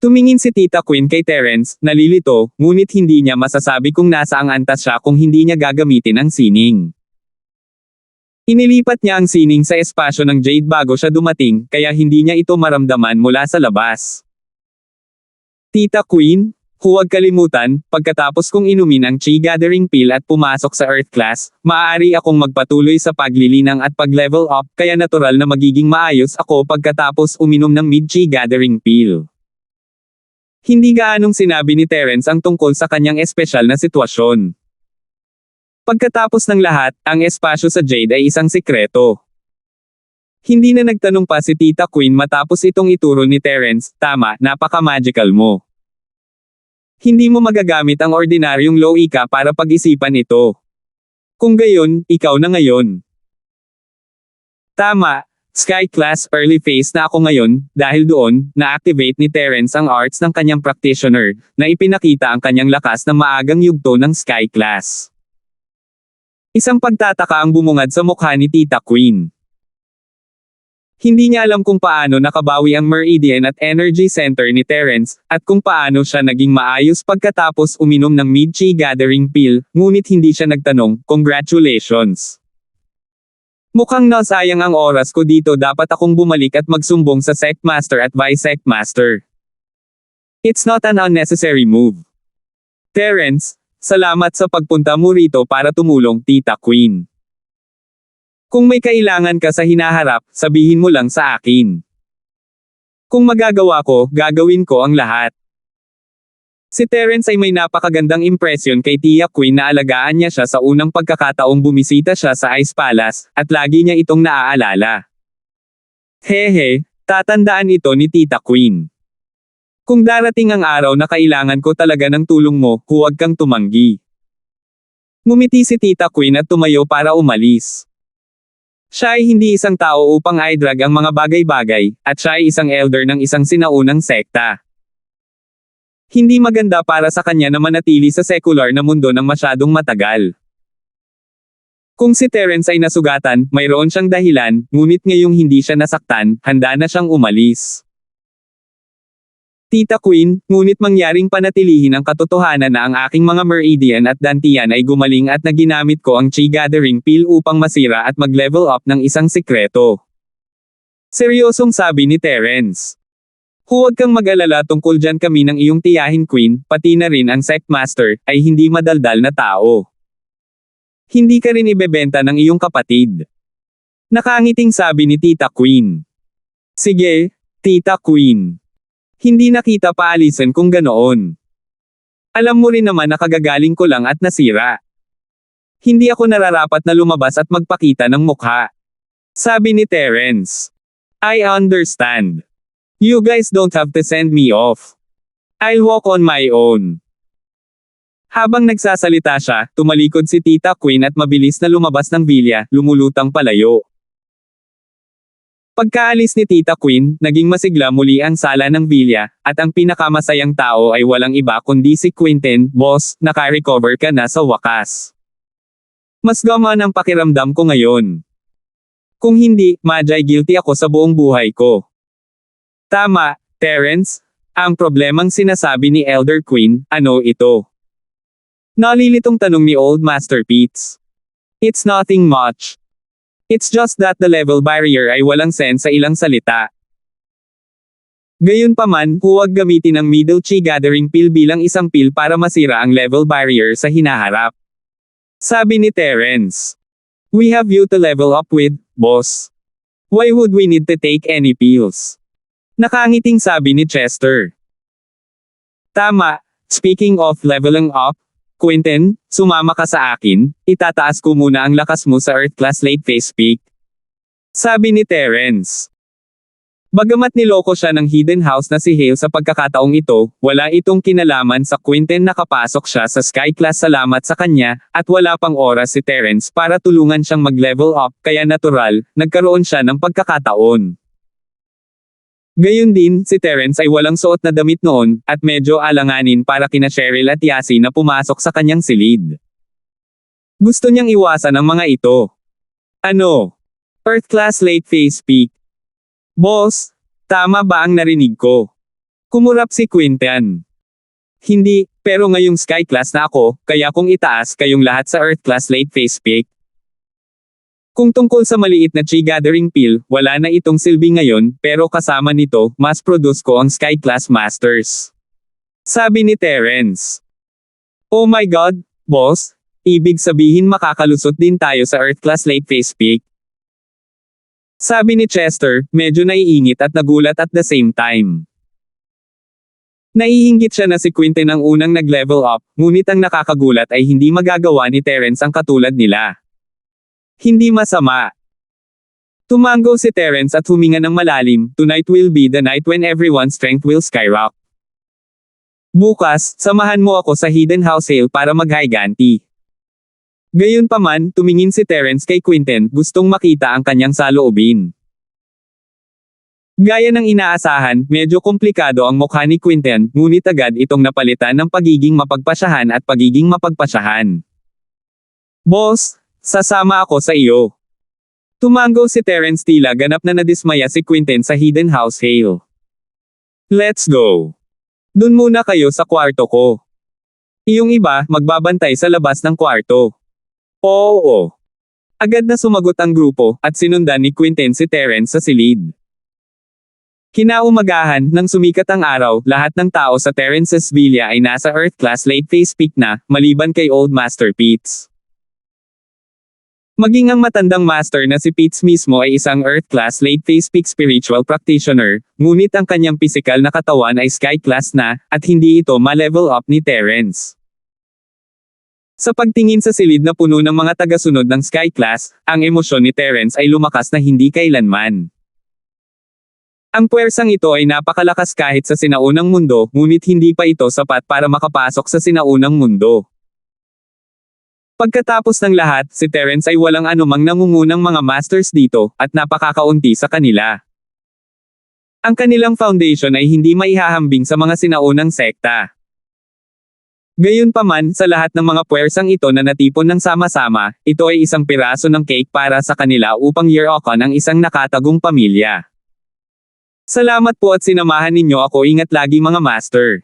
S1: Tumingin si Tita Queen kay Terence, nalilito, ngunit hindi niya masasabi kung nasa ang antas siya kung hindi niya gagamitin ang sining. Inilipat niya ang sining sa espasyo ng Jade bago siya dumating, kaya hindi niya ito maramdaman mula sa labas. Tita Queen, huwag kalimutan, pagkatapos kong inumin ang chi gathering pill at pumasok sa Earth class, maaari akong magpatuloy sa paglilinang at pag-level up, kaya natural na magiging maayos ako pagkatapos uminom ng mid-chi gathering pill. Hindi gaanong sinabi ni Terence ang tungkol sa kanyang espesyal na sitwasyon. Pagkatapos ng lahat, ang espasyo sa Jade ay isang sikreto. Hindi na nagtanong pa si Tita Queen matapos itong ituro ni Terence, tama, napaka-magical mo. Hindi mo magagamit ang ordinaryong loika para pag-isipan ito. Kung gayon, ikaw na ngayon. Tama. Sky Class early phase na ako ngayon, dahil doon, na-activate ni Terence ang arts ng kanyang practitioner, na ipinakita ang kanyang lakas na maagang yugto ng Sky Class. Isang pagtataka ang bumungad sa mukha ni Tita Queen. Hindi niya alam kung paano nakabawi ang Meridian at Energy Center ni Terence, at kung paano siya naging maayos pagkatapos uminom ng mid-chi gathering pill, ngunit hindi siya nagtanong, congratulations. Mukhang nasayang ang oras ko dito, dapat akong bumalik at magsumbong sa Sectmaster at Vice-Sectmaster. It's not an unnecessary move. Terence, salamat sa pagpunta mo rito para tumulong, Tita Queen. Kung may kailangan ka sa hinaharap, sabihin mo lang sa akin. Kung magagawa ko, gagawin ko ang lahat. Si Terence ay may napakagandang impresyon kay Tia Queen na alagaan niya siya sa unang pagkakataong bumisita siya sa Ice Palace, at lagi niya itong naaalala. Hehe, tatandaan ito ni Tita Queen. Kung darating ang araw na kailangan ko talaga ng tulong mo, huwag kang tumanggi. Ngumiti si Tita Queen at tumayo para umalis. Siya ay hindi isang tao upang i-drag ang mga bagay-bagay, at siya ay isang elder ng isang sinaunang sekta. Hindi maganda para sa kanya na manatili sa secular na mundo ng masyadong matagal. Kung si Terence ay nasugatan, mayroon siyang dahilan, ngunit ngayong hindi siya nasaktan, handa na siyang umalis. Tita Queen, ngunit mangyaring panatilihin ang katotohanan na ang aking mga Meridian at Dantian ay gumaling at na ginamit ko ang chi gathering pill upang masira at mag-level up ng isang sikreto. Seryosong sabi ni Terence. Huwag kang mag-alala tungkol dyan, kami ng iyong tiyahin Queen, pati na rin ang Sectmaster, ay hindi madaldal na tao. Hindi ka rin ibebenta ng iyong kapatid. Nakangiting sabi ni Tita Queen. Sige, Tita Queen. Hindi na kita paalisan kung ganoon. Alam mo rin naman na kagagaling ko lang at nasira. Hindi ako nararapat na lumabas at magpakita ng mukha. Sabi ni Terence. I understand. You guys don't have to send me off. I'll walk on my own. Habang nagsasalita siya, tumalikod si Tita Queen at mabilis na lumabas ng villa, lumulutang palayo. Pagkaalis ni Tita Queen, naging masigla muli ang sala ng villa, at ang pinakamasayang tao ay walang iba kundi si Quentin. Boss, naka-recover ka na sa wakas. Mas gamaan ang pakiramdam ko ngayon. Kung hindi, madjay guilty ako sa buong buhay ko. Tama, Terence. Ang problemang sinasabi ni Elder Queen, ano ito? Nalilitong tanong ni Old Master Peets. It's nothing much. It's just that the level barrier ay walang sense sa ilang salita. Gayunpaman, huwag gamitin ang middle chi gathering pill bilang isang pill para masira ang level barrier sa hinaharap. Sabi ni Terence. We have you to level up with, boss. Why would we need to take any pills? Nakangiting sabi ni Chester. Tama, speaking of leveling up, Quentin, sumama ka sa akin, itataas ko muna ang lakas mo sa Earth Class Late Phase Peak. Sabi ni Terence. Bagamat niloko siya ng hidden house na si Hale sa pagkakataong ito, wala itong kinalaman sa Quentin na nakapasok siya sa Sky Class salamat sa kanya, at wala pang oras si Terence para tulungan siyang mag-level up, kaya natural, nagkaroon siya ng pagkakataon. Gayun din, si Terence ay walang suot na damit noon, at medyo alanganin para kina Cheryl at Yasi na pumasok sa kanyang silid. Gusto niyang iwasan ang mga ito. Ano? Earth Class Late Phase Peak. Boss, tama ba ang narinig ko? Kumurap si Quentin. Hindi, pero ngayong Sky Class na ako, kaya kung itaas kayong lahat sa Earth Class Late Phase Peak. Kung tungkol sa maliit na chi gathering pill, wala na itong silbi ngayon, pero kasama nito, mas produce ko ang Sky Class Masters. Sabi ni Terence. Oh my God, boss, ibig sabihin makakalusot din tayo sa Earth Class Late Phase Peak. Sabi ni Chester, medyo naiingit at nagulat at the same time. Naiinggit siya na si Quentin ang unang nag-level up, ngunit ang nakakagulat ay hindi magagawa ni Terence ang katulad nila. Hindi masama. Tumango si Terence at huminga ng malalim, tonight will be the night when everyone's strength will skyrocket. Bukas, samahan mo ako sa hidden house sale para mag-higanti. Gayunpaman, tumingin si Terence kay Quentin, gustong makita ang kanyang saloobin. Gaya ng inaasahan, medyo komplikado ang mukha ni Quentin, ngunit agad itong napalitan ng pagiging mapagpasyahan at pagiging mapagpasyahan. Boss, sasama ako sa iyo. Tumango si Terence, tila ganap na nadismaya si Quentin sa hidden house sale. Let's go. Dun muna kayo sa kwarto ko. Iyong iba, magbabantay sa labas ng kwarto. Oo. Agad na sumagot ang grupo, at sinundan ni Quentin si Terence sa silid. Kinaumagahan, nang sumikat ang araw, lahat ng tao sa Terence's villa ay nasa Earth Class Late Phase Peak na, maliban kay Old Master Peets. Maging ang matandang master na si Peets mismo ay isang Earth Class Late Phase Peak spiritual practitioner, ngunit ang kanyang pisikal na katawan ay Sky Class na, at hindi ito ma-level up ni Terence. Sa pagtingin sa silid na puno ng mga tagasunod ng Sky Class, ang emosyon ni Terence ay lumakas na hindi kailanman. Ang puwersang ito ay napakalakas kahit sa sinaunang mundo, ngunit hindi pa ito sapat para makapasok sa sinaunang mundo. Pagkatapos ng lahat, si Terence ay walang anumang nangungunang mga masters dito, at napakakaunti sa kanila. Ang kanilang foundation ay hindi maihahambing sa mga sinaunang sekta. Gayunpaman, sa lahat ng mga puwersang ito na natipon ng sama-sama, ito ay isang piraso ng cake para sa kanila upang year-okon ang isang nakatagong pamilya. Salamat po at sinamahan ninyo ako, ingat lagi mga master.